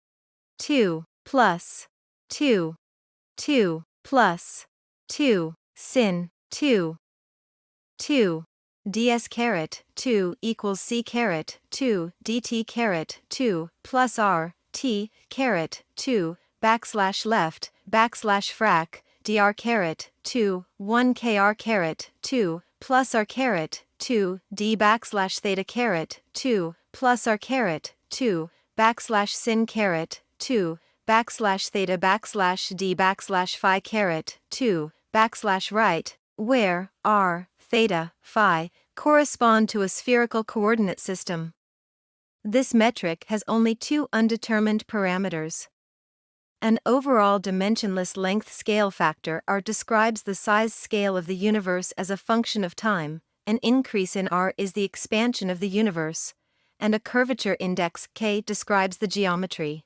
2 plus 2 plus 2 sin 2 ds caret 2 equals c caret 2 dt caret 2 plus r t caret 2 backslash left backslash frac dr caret 2 1 kr caret 2 plus r caret 2 d backslash theta caret 2 plus r caret 2 backslash sin caret 2 backslash theta backslash d backslash phi caret 2 backslash right, where r, theta, phi correspond to a spherical coordinate system. This metric has only two undetermined parameters. An overall dimensionless length scale factor R describes the size scale of the universe as a function of time, an increase in R is the expansion of the universe, and a curvature index K describes the geometry.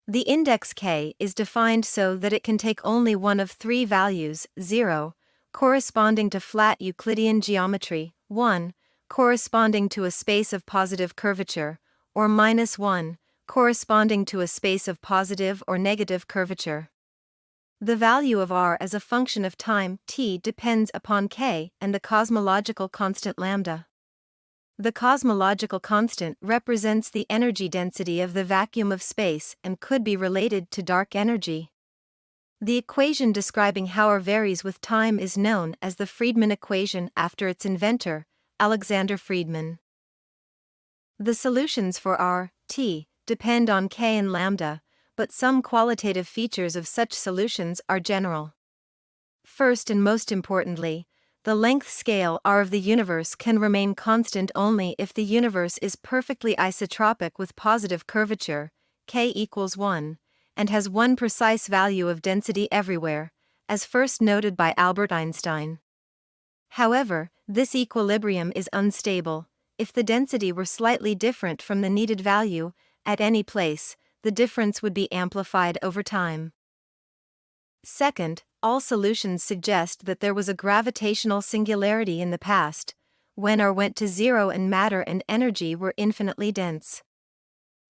The index K is defined so that it can take only one of three values, 0, corresponding to flat Euclidean geometry, 1, corresponding to a space of positive curvature, or -1, corresponding to a space of positive or negative curvature. The value of R as a function of time, t, depends upon K and the cosmological constant lambda. The cosmological constant represents the energy density of the vacuum of space and could be related to dark energy. The equation describing how R varies with time is known as the Friedmann equation after its inventor, Alexander Friedmann. The solutions for R, t, depend on K and lambda, but some qualitative features of such solutions are general. First and most importantly, the length scale R of the universe can remain constant only if the universe is perfectly isotropic with positive curvature, K equals 1, and has one precise value of density everywhere, as first noted by Albert Einstein. However, this equilibrium is unstable. If the density were slightly different from the needed value, at any place, the difference would be amplified over time. Second, all solutions suggest that there was a gravitational singularity in the past, when R went to zero and matter and energy were infinitely dense.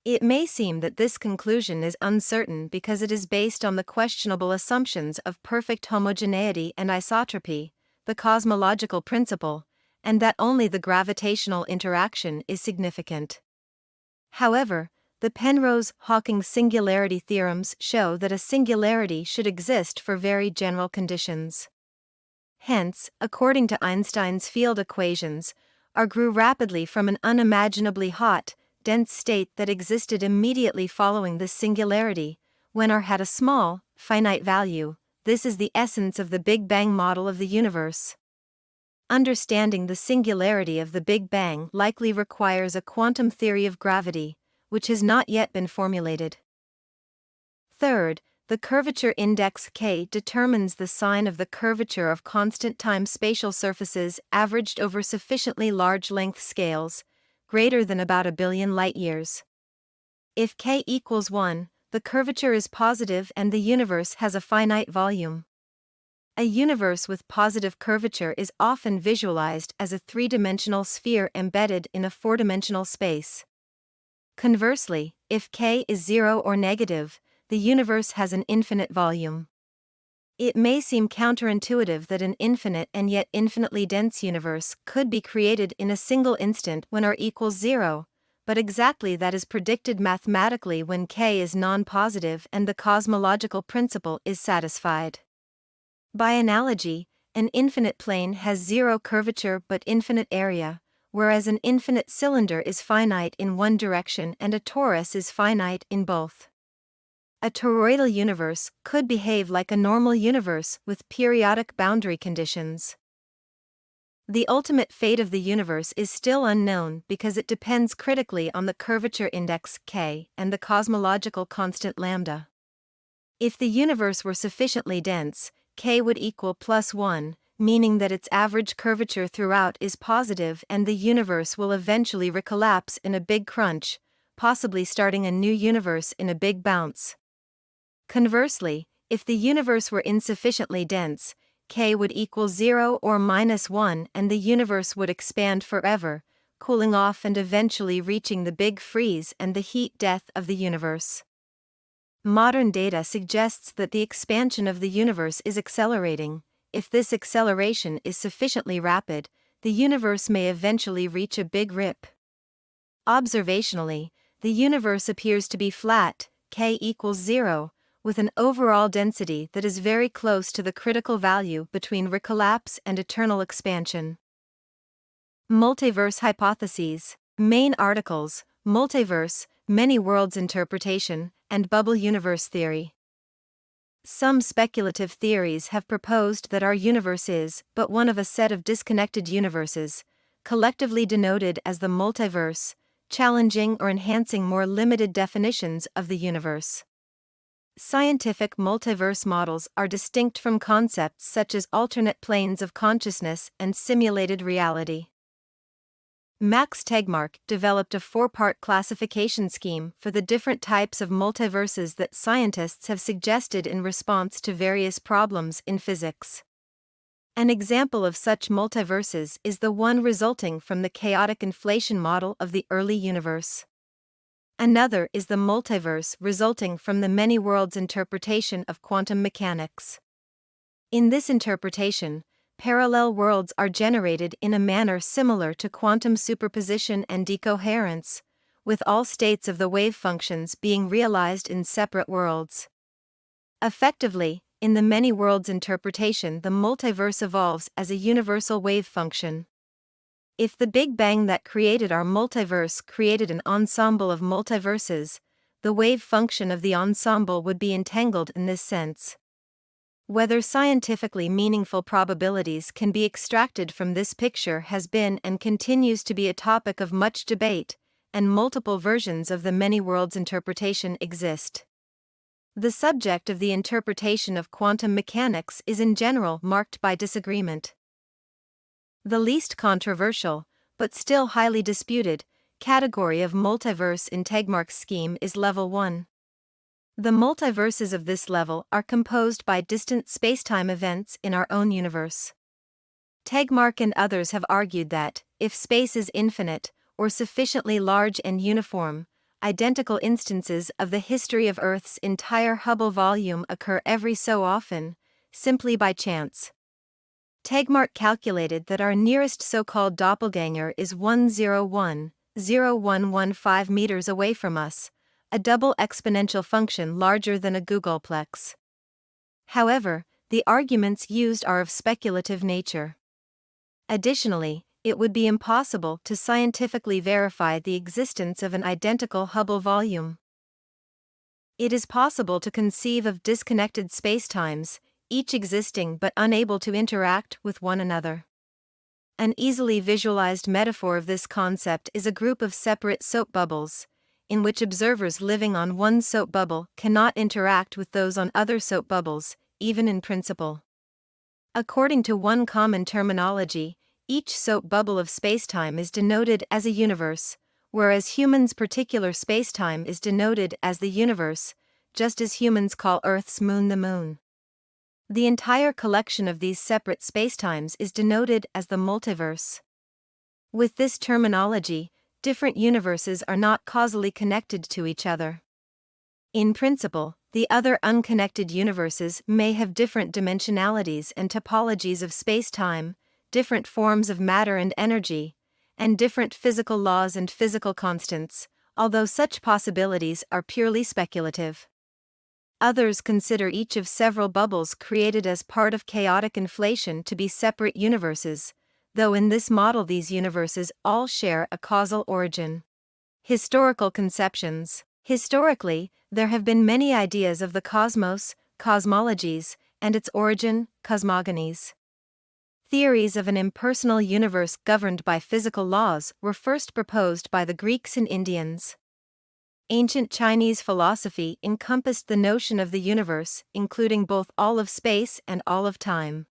It may seem that this conclusion is uncertain because it is based on the questionable assumptions of perfect homogeneity and isotropy, the cosmological principle, and that only the gravitational interaction is significant. However, the Penrose-Hawking singularity theorems show that a singularity should exist for very general conditions. Hence, according to Einstein's field equations, R grew rapidly from an unimaginably hot, dense state that existed immediately following this singularity, when R had a small, finite value. This is the essence of the Big Bang model of the universe. Understanding the singularity of the Big Bang likely requires a quantum theory of gravity, which has not yet been formulated. Third, the curvature index K determines the sign of the curvature of constant time spatial surfaces averaged over sufficiently large length scales, greater than about 1 billion light-years. If K equals 1, the curvature is positive and the universe has a finite volume. A universe with positive curvature is often visualized as a three-dimensional sphere embedded in a four-dimensional space. Conversely, if K is 0 or negative, the universe has an infinite volume. It may seem counterintuitive that an infinite and yet infinitely dense universe could be created in a single instant when R equals 0, but exactly that is predicted mathematically when K is non-positive and the cosmological principle is satisfied. By analogy, an infinite plane has 0 curvature but infinite area, whereas an infinite cylinder is finite in one direction and a torus is finite in both. A toroidal universe could behave like a normal universe with periodic boundary conditions. The ultimate fate of the universe is still unknown because it depends critically on the curvature index K and the cosmological constant lambda. If the universe were sufficiently dense, K would equal +1, meaning that its average curvature throughout is positive and the universe will eventually recollapse in a big crunch, possibly starting a new universe in a big bounce. Conversely, if the universe were insufficiently dense, K would equal 0 or -1 and the universe would expand forever, cooling off and eventually reaching the big freeze and the heat death of the universe. Modern data suggests that the expansion of the universe is accelerating. If this acceleration is sufficiently rapid, the universe may eventually reach a big rip. Observationally, the universe appears to be flat, K equals 0, with an overall density that is very close to the critical value between recollapse and eternal expansion. Multiverse hypotheses, main articles, multiverse, many worlds interpretation, and bubble universe theory. Some speculative theories have proposed that our universe is but one of a set of disconnected universes, collectively denoted as the multiverse, challenging or enhancing more limited definitions of the universe. Scientific multiverse models are distinct from concepts such as alternate planes of consciousness and simulated reality. Max Tegmark developed a four-part classification scheme for the different types of multiverses that scientists have suggested in response to various problems in physics. An example of such multiverses is the one resulting from the chaotic inflation model of the early universe. Another is the multiverse resulting from the many worlds interpretation of quantum mechanics. In this interpretation, parallel worlds are generated in a manner similar to quantum superposition and decoherence, with all states of the wave functions being realized in separate worlds. Effectively, in the many worlds interpretation, the multiverse evolves as a universal wave function. If the Big Bang that created our multiverse created an ensemble of multiverses, the wave function of the ensemble would be entangled in this sense. Whether scientifically meaningful probabilities can be extracted from this picture has been and continues to be a topic of much debate, and multiple versions of the many worlds interpretation exist. The subject of the interpretation of quantum mechanics is in general marked by disagreement. The least controversial, but still highly disputed, category of multiverse in Tegmark's scheme is level 1. The multiverses of this level are composed by distant spacetime events in our own universe. Tegmark and others have argued that, if space is infinite, or sufficiently large and uniform, identical instances of the history of Earth's entire Hubble volume occur every so often, simply by chance. Tegmark calculated that our nearest so-called doppelganger is 101,0115 meters away from us, a double exponential function larger than a googolplex. However, the arguments used are of speculative nature. Additionally, it would be impossible to scientifically verify the existence of an identical Hubble volume. It is possible to conceive of disconnected spacetimes, each existing but unable to interact with one another. An easily visualized metaphor of this concept is a group of separate soap bubbles, in which observers living on one soap bubble cannot interact with those on other soap bubbles, even in principle. According to one common terminology, each soap bubble of spacetime is denoted as a universe, whereas humans' particular spacetime is denoted as the universe, just as humans call Earth's moon the moon. The entire collection of these separate spacetimes is denoted as the multiverse. With this terminology, different universes are not causally connected to each other. In principle, the other unconnected universes may have different dimensionalities and topologies of space-time, different forms of matter and energy, and different physical laws and physical constants, although such possibilities are purely speculative. Others consider each of several bubbles created as part of chaotic inflation to be separate universes, though in this model these universes all share a causal origin. Historical conceptions. Historically, there have been many ideas of the cosmos, cosmologies, and its origin, cosmogonies. Theories of an impersonal universe governed by physical laws were first proposed by the Greeks and Indians. Ancient Chinese philosophy encompassed the notion of the universe, including both all of space and all of time.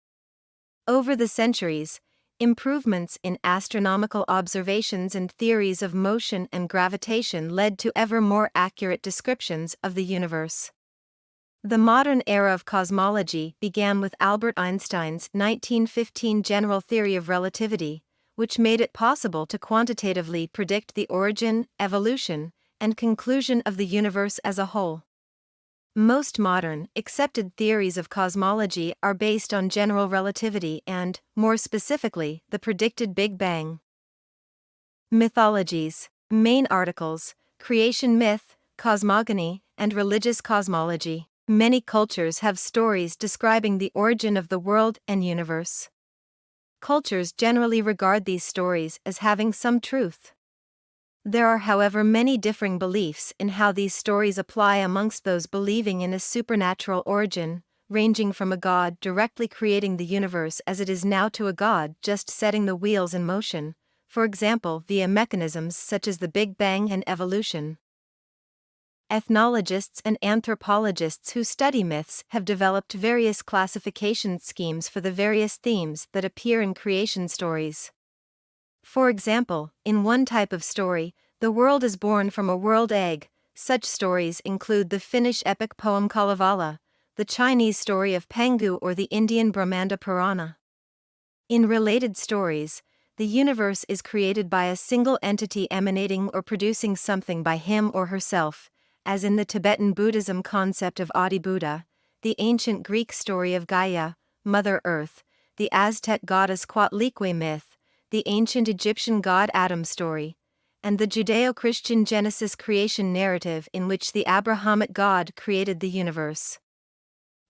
Over the centuries, improvements in astronomical observations and theories of motion and gravitation led to ever more accurate descriptions of the universe. The modern era of cosmology began with Albert Einstein's 1915 general theory of relativity, which made it possible to quantitatively predict the origin, evolution, and conclusion of the universe as a whole. Most modern, accepted theories of cosmology are based on general relativity and, more specifically, the predicted Big Bang. Mythologies. Main articles: creation myth, cosmogony, and religious cosmology. Many cultures have stories describing the origin of the world and universe. Cultures generally regard these stories as having some truth. There are, however, many differing beliefs in how these stories apply amongst those believing in a supernatural origin, ranging from a god directly creating the universe as it is now to a god just setting the wheels in motion, for example via mechanisms such as the Big Bang and evolution. Ethnologists and anthropologists who study myths have developed various classification schemes for the various themes that appear in creation stories. For example, in one type of story, the world is born from a world egg. Such stories include the Finnish epic poem Kalevala, the Chinese story of Pengu, or the Indian Brahmanda Purana. In related stories, the universe is created by a single entity emanating or producing something by him or herself, as in the Tibetan Buddhism concept of Adi Buddha, the ancient Greek story of Gaia, Mother Earth, the Aztec goddess Coatlicue myth, the ancient Egyptian god Adam story, and the Judeo-Christian Genesis creation narrative in which the Abrahamic God created the universe.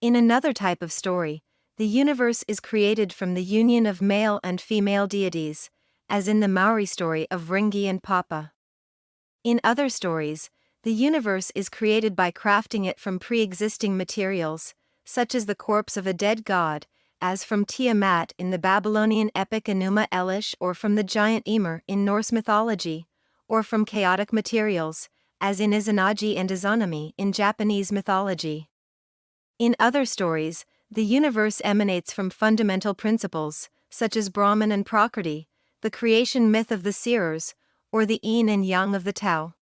In another type of story, the universe is created from the union of male and female deities, as in the Maori story of Ringi and Papa. In other stories, the universe is created by crafting it from pre-existing materials, such as the corpse of a dead god, as from Tiamat in the Babylonian epic Enuma Elish, or from the giant Ymir in Norse mythology, or from chaotic materials, as in Izanagi and Izanami in Japanese mythology. In other stories, the universe emanates from fundamental principles, such as Brahman and Prakriti, the creation myth of the seers, or the yin and yang of the Tao.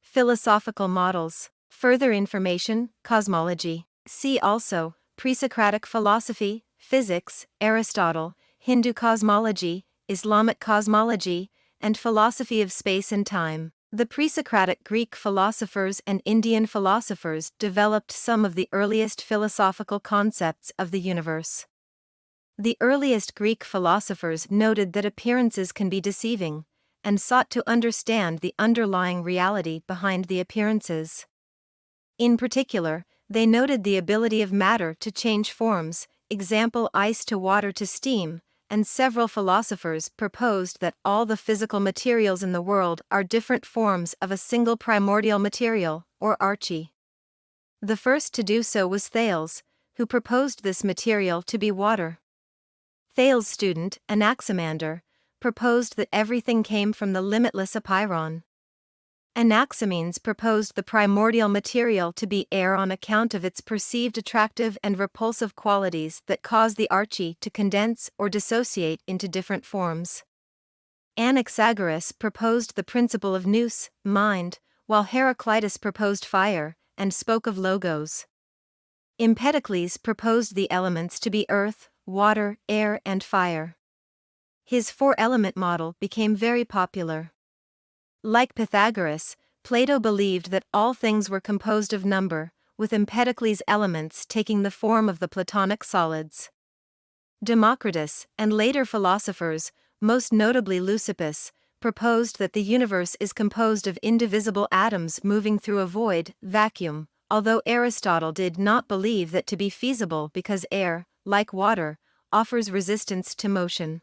Philosophical models. Further information, cosmology. See also, pre-Socratic philosophy, physics, Aristotle, Hindu cosmology, Islamic cosmology, and philosophy of space and time. The pre-Socratic Greek philosophers and Indian philosophers developed some of the earliest philosophical concepts of the universe. The earliest Greek philosophers noted that appearances can be deceiving, and sought to understand the underlying reality behind the appearances. In particular, they noted the ability of matter to change forms, example ice to water to steam, and several philosophers proposed that all the physical materials in the world are different forms of a single primordial material, or arche. The first to do so was Thales, who proposed this material to be water. Thales' student, Anaximander, proposed that everything came from the limitless apeiron. Anaximenes proposed the primordial material to be air on account of its perceived attractive and repulsive qualities that cause the arche to condense or dissociate into different forms. Anaxagoras proposed the principle of nous, mind, while Heraclitus proposed fire, and spoke of logos. Empedocles proposed the elements to be earth, water, air, and fire. His four-element model became very popular. Like Pythagoras, Plato believed that all things were composed of number, with Empedocles' elements taking the form of the Platonic solids. Democritus, and later philosophers, most notably Leucippus, proposed that the universe is composed of indivisible atoms moving through a void, vacuum, although Aristotle did not believe that to be feasible because air, like water, offers resistance to motion.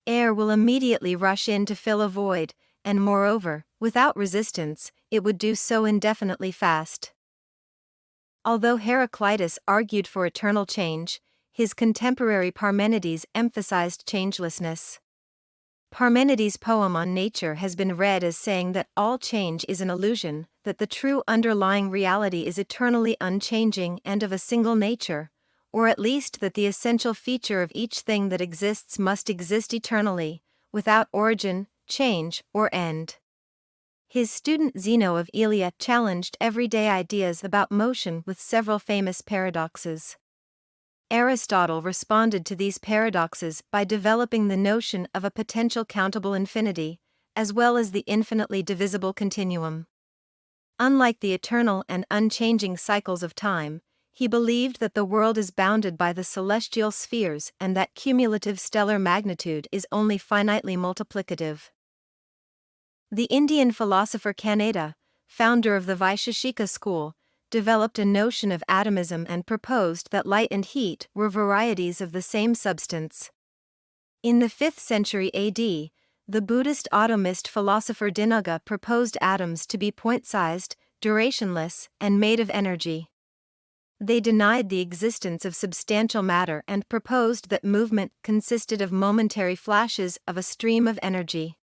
Air will immediately rush in to fill a void, and moreover, without resistance, it would do so indefinitely fast. Although Heraclitus argued for eternal change, his contemporary Parmenides emphasized changelessness. Parmenides' poem on nature has been read as saying that all change is an illusion, that the true underlying reality is eternally unchanging and of a single nature, or at least that the essential feature of each thing that exists must exist eternally, without origin, change, or end. His student Zeno of Elea challenged everyday ideas about motion with several famous paradoxes. Aristotle responded to these paradoxes by developing the notion of a potential countable infinity, as well as the infinitely divisible continuum. Unlike the eternal and unchanging cycles of time, he believed that the world is bounded by the celestial spheres and that cumulative stellar magnitude is only finitely multiplicative. The Indian philosopher Kaneda, founder of the Vaisheshika school, developed a notion of atomism and proposed that light and heat were varieties of the same substance. In the 5th century AD, the Buddhist atomist philosopher Dinaga proposed atoms to be point-sized, durationless, and made of energy. They denied the existence of substantial matter and proposed that movement consisted of momentary flashes of a stream of energy.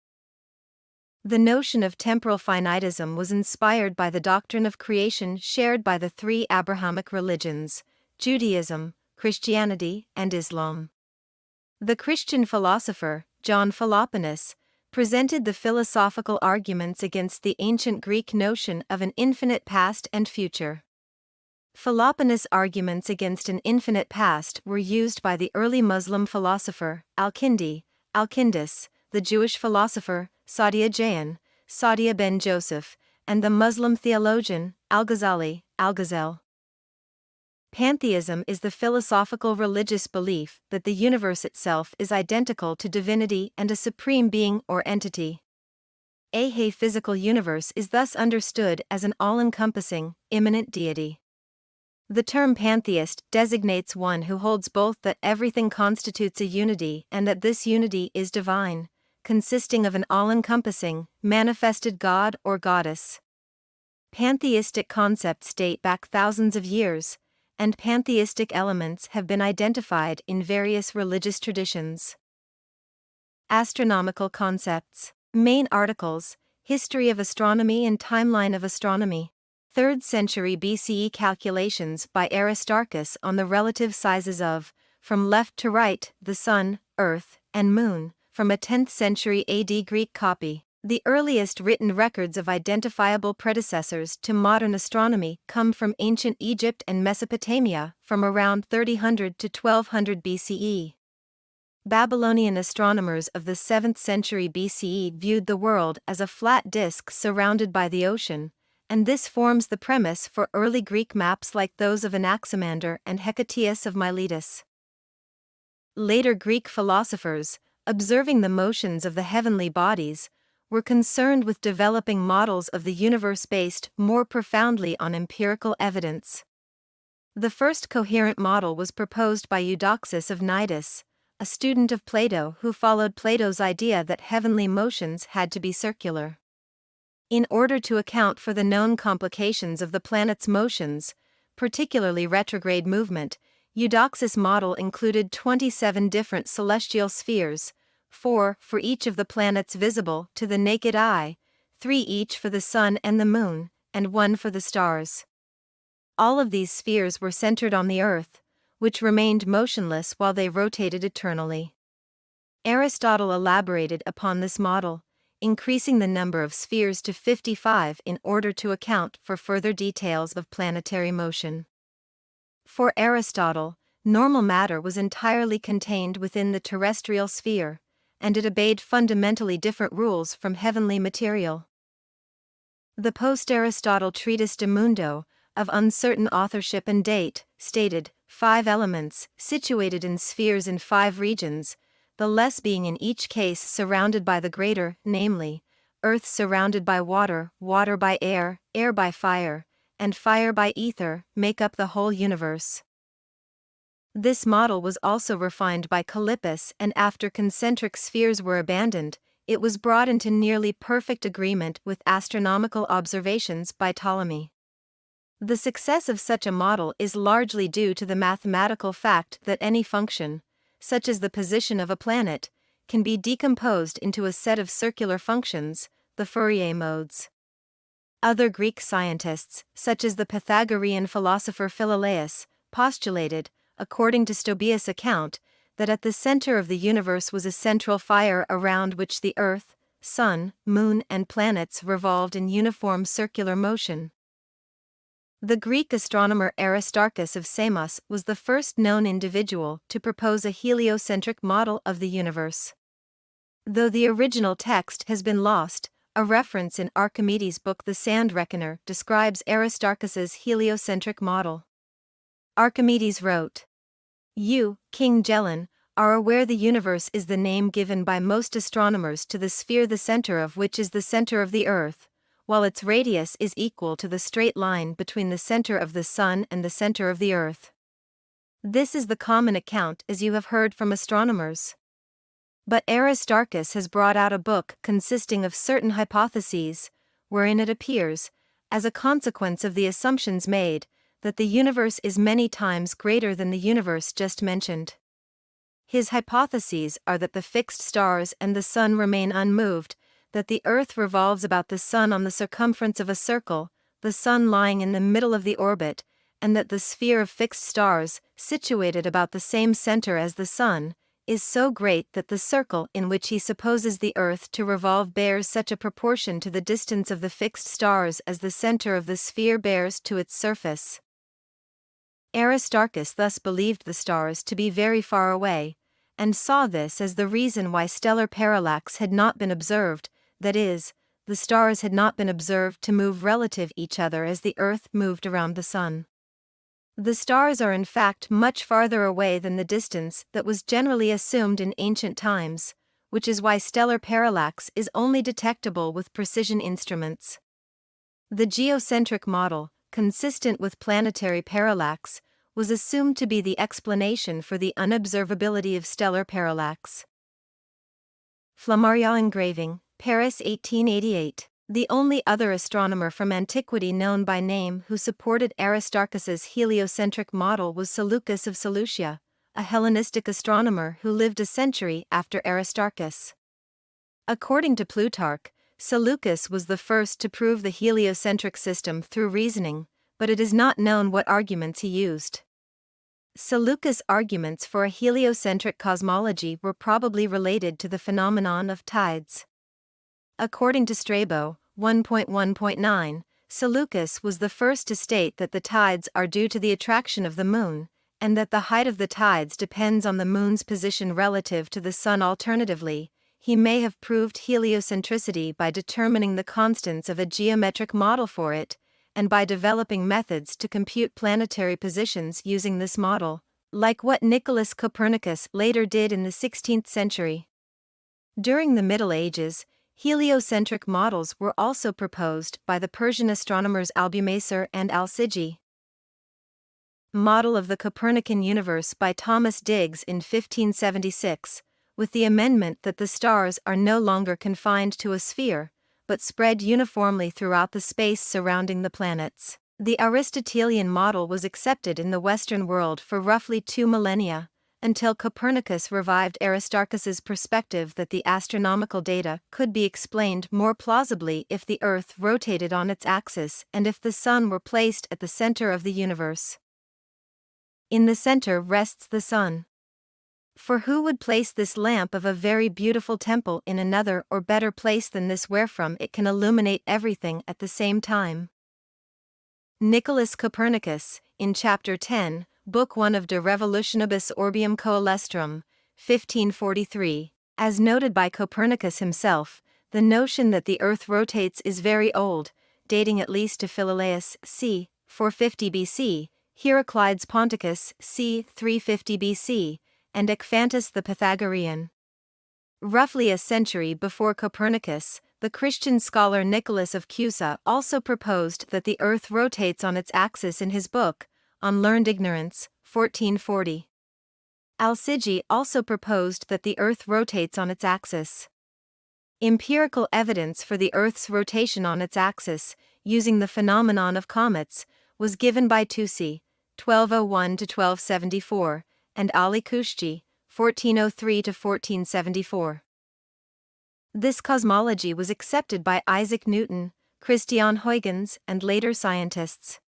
The notion of temporal finitism was inspired by the doctrine of creation shared by the three Abrahamic religions, Judaism, Christianity, and Islam. The Christian philosopher, John Philoponus, presented the philosophical arguments against the ancient Greek notion of an infinite past and future. Philoponus' arguments against an infinite past were used by the early Muslim philosopher, Al-Kindi, Al-Kindis, the Jewish philosopher, Saadia Jain, Saadia ben Joseph, and the Muslim theologian, Al-Ghazali, Al-Ghazal. Pantheism is the philosophical religious belief that the universe itself is identical to divinity and a supreme being or entity. A physical universe is thus understood as an all-encompassing, immanent deity. The term pantheist designates one who holds both that everything constitutes a unity and that this unity is divine, consisting of an all-encompassing, manifested god or goddess. Pantheistic concepts date back thousands of years, and pantheistic elements have been identified in various religious traditions. Astronomical concepts. Main articles: History of Astronomy and Timeline of Astronomy. 3rd century BCE calculations by Aristarchus on the relative sizes of, from left to right, the Sun, Earth, and Moon, from a 10th century AD Greek copy. The earliest written records of identifiable predecessors to modern astronomy come from ancient Egypt and Mesopotamia from around 3000 to 1200 BCE. Babylonian astronomers of the 7th century BCE viewed the world as a flat disk surrounded by the ocean, and this forms the premise for early Greek maps like those of Anaximander and Hecataeus of Miletus. Later Greek philosophers, observing the motions of the heavenly bodies, were concerned with developing models of the universe based more profoundly on empirical evidence. The first coherent model was proposed by Eudoxus of Cnidus, a student of Plato who followed Plato's idea that heavenly motions had to be circular. In order to account for the known complications of the planet's motions, particularly retrograde movement, Eudoxus' model included 27 different celestial spheres, 4 for each of the planets visible to the naked eye, 3 each for the Sun and the Moon, and 1 for the stars. All of these spheres were centered on the Earth, which remained motionless while they rotated eternally. Aristotle elaborated upon this model, increasing the number of spheres to 55 in order to account for further details of planetary motion. For Aristotle, normal matter was entirely contained within the terrestrial sphere, and it obeyed fundamentally different rules from heavenly material. The post-Aristotle treatise De Mundo, of uncertain authorship and date, stated, 5 elements, situated in spheres in 5 regions, the less being in each case surrounded by the greater, namely, earth surrounded by water, water by air, air by fire, and fire by ether, make up the whole universe. This model was also refined by Callippus, and after concentric spheres were abandoned, it was brought into nearly perfect agreement with astronomical observations by Ptolemy. The success of such a model is largely due to the mathematical fact that any function, such as the position of a planet, can be decomposed into a set of circular functions, the Fourier modes. Other Greek scientists, such as the Pythagorean philosopher Philolaus, postulated, according to Stobaeus' account, that at the center of the universe was a central fire around which the Earth, Sun, Moon, and planets revolved in uniform circular motion. The Greek astronomer Aristarchus of Samos was the first known individual to propose a heliocentric model of the universe. Though the original text has been lost, a reference in Archimedes' book The Sand Reckoner describes Aristarchus's heliocentric model. Archimedes wrote, "You, King Gelon, are aware the universe is the name given by most astronomers to the sphere the center of which is the center of the Earth, while its radius is equal to the straight line between the center of the Sun and the center of the Earth. This is the common account as you have heard from astronomers. But Aristarchus has brought out a book consisting of certain hypotheses, wherein it appears, as a consequence of the assumptions made, that the universe is many times greater than the universe just mentioned. His hypotheses are that the fixed stars and the Sun remain unmoved, that the Earth revolves about the Sun on the circumference of a circle, the Sun lying in the middle of the orbit, and that the sphere of fixed stars, situated about the same center as the Sun, is so great that the circle in which he supposes the Earth to revolve bears such a proportion to the distance of the fixed stars as the center of the sphere bears to its surface. Aristarchus thus believed the stars to be very far away, and saw this as the reason why stellar parallax had not been observed, that is, the stars had not been observed to move relative each other as the Earth moved around the Sun. The stars are in fact much farther away than the distance that was generally assumed in ancient times, which is why stellar parallax is only detectable with precision instruments. The geocentric model, consistent with planetary parallax, was assumed to be the explanation for the unobservability of stellar parallax. Flammarion engraving, Paris 1888. The only other astronomer from antiquity known by name who supported Aristarchus's heliocentric model was Seleucus of Seleucia, a Hellenistic astronomer who lived a century after Aristarchus. According to Plutarch, Seleucus was the first to prove the heliocentric system through reasoning, but it is not known what arguments he used. Seleucus' arguments for a heliocentric cosmology were probably related to the phenomenon of tides. According to Strabo 1.1.9, Seleucus was the first to state that the tides are due to the attraction of the moon, and that the height of the tides depends on the moon's position relative to the sun. Alternatively, he may have proved heliocentricity by determining the constants of a geometric model for it, and by developing methods to compute planetary positions using this model, like what Nicholas Copernicus later did in the 16th century. During the Middle Ages, heliocentric models were also proposed by the Persian astronomers Albumacer and Alcigi. Model of the Copernican universe by Thomas Digges in 1576, with the amendment that the stars are no longer confined to a sphere, but spread uniformly throughout the space surrounding the planets. The Aristotelian model was accepted in the Western world for roughly 2 millennia, until Copernicus revived Aristarchus's perspective that the astronomical data could be explained more plausibly if the Earth rotated on its axis and if the Sun were placed at the center of the universe. In the center rests the Sun. For who would place this lamp of a very beautiful temple in another or better place than this wherefrom it can illuminate everything at the same time? Nicholas Copernicus, in Chapter 10, Book 1 of De Revolutionibus Orbium Coelestrum, 1543, as noted by Copernicus himself, the notion that the Earth rotates is very old, dating at least to Philolaus c. 450 BC, Heraclides Ponticus c. 350 BC, and Ecphantus the Pythagorean. Roughly a century before Copernicus, the Christian scholar Nicholas of Cusa also proposed that the Earth rotates on its axis in his book, On Learned Ignorance, 1440. Alcigi also proposed that the Earth rotates on its axis. Empirical evidence for the Earth's rotation on its axis, using the phenomenon of comets, was given by Tusi, 1201–1274, and Ali Kushji, 1403–1474. This cosmology was accepted by Isaac Newton, Christian Huygens, and later scientists.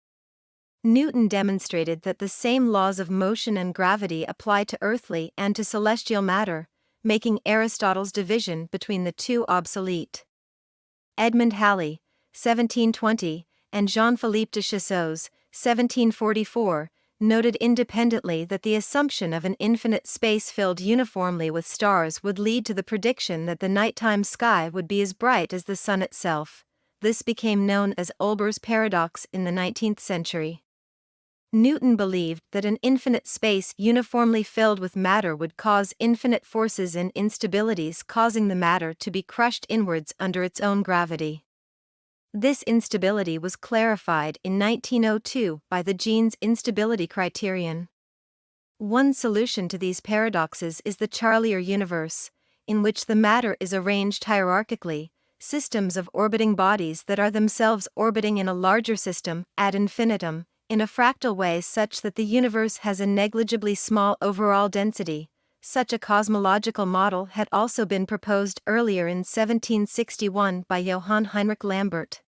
Newton demonstrated that the same laws of motion and gravity apply to earthly and to celestial matter, making Aristotle's division between the two obsolete. Edmund Halley, 1720, and Jean-Philippe de Chasseaux, 1744, noted independently that the assumption of an infinite space filled uniformly with stars would lead to the prediction that the nighttime sky would be as bright as the sun itself. This became known as Olbers' paradox in the 19th century. Newton believed that an infinite space uniformly filled with matter would cause infinite forces and instabilities, causing the matter to be crushed inwards under its own gravity. This instability was clarified in 1902 by the Jeans instability criterion. One solution to these paradoxes is the Charlier universe, in which the matter is arranged hierarchically, systems of orbiting bodies that are themselves orbiting in a larger system ad infinitum, in a fractal way such that the universe has a negligibly small overall density, Such a cosmological model had also been proposed earlier in 1761 by Johann Heinrich Lambert.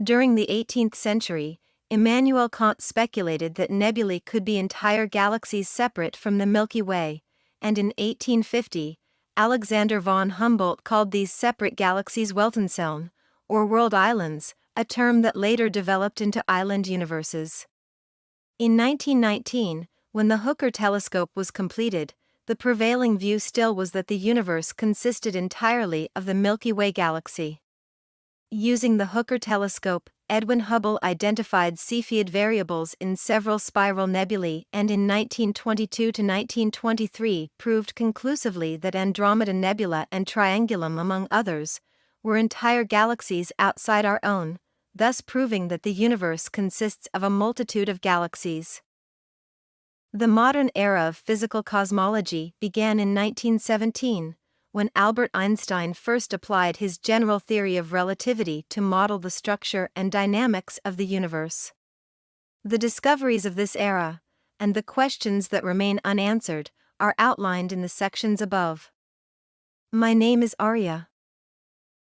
During the 18th century, Immanuel Kant speculated that nebulae could be entire galaxies separate from the Milky Way, and in 1850, Alexander von Humboldt called these separate galaxies Weltanseln, or world islands, a term that later developed into island universes. In 1919, when the Hooker telescope was completed, the prevailing view still was that the universe consisted entirely of the Milky Way galaxy. Using the Hooker telescope, Edwin Hubble identified Cepheid variables in several spiral nebulae and in 1922 to 1923 proved conclusively that Andromeda Nebula and Triangulum, among others, were entire galaxies outside our own, thus proving that the universe consists of a multitude of galaxies. The modern era of physical cosmology began in 1917, when Albert Einstein first applied his general theory of relativity to model the structure and dynamics of the universe. The discoveries of this era, and the questions that remain unanswered, are outlined in the sections above. My name is Arya.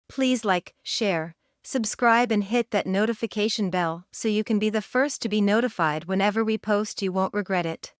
Please like, share, subscribe and hit that notification bell so you can be the first to be notified whenever we post. You won't regret it.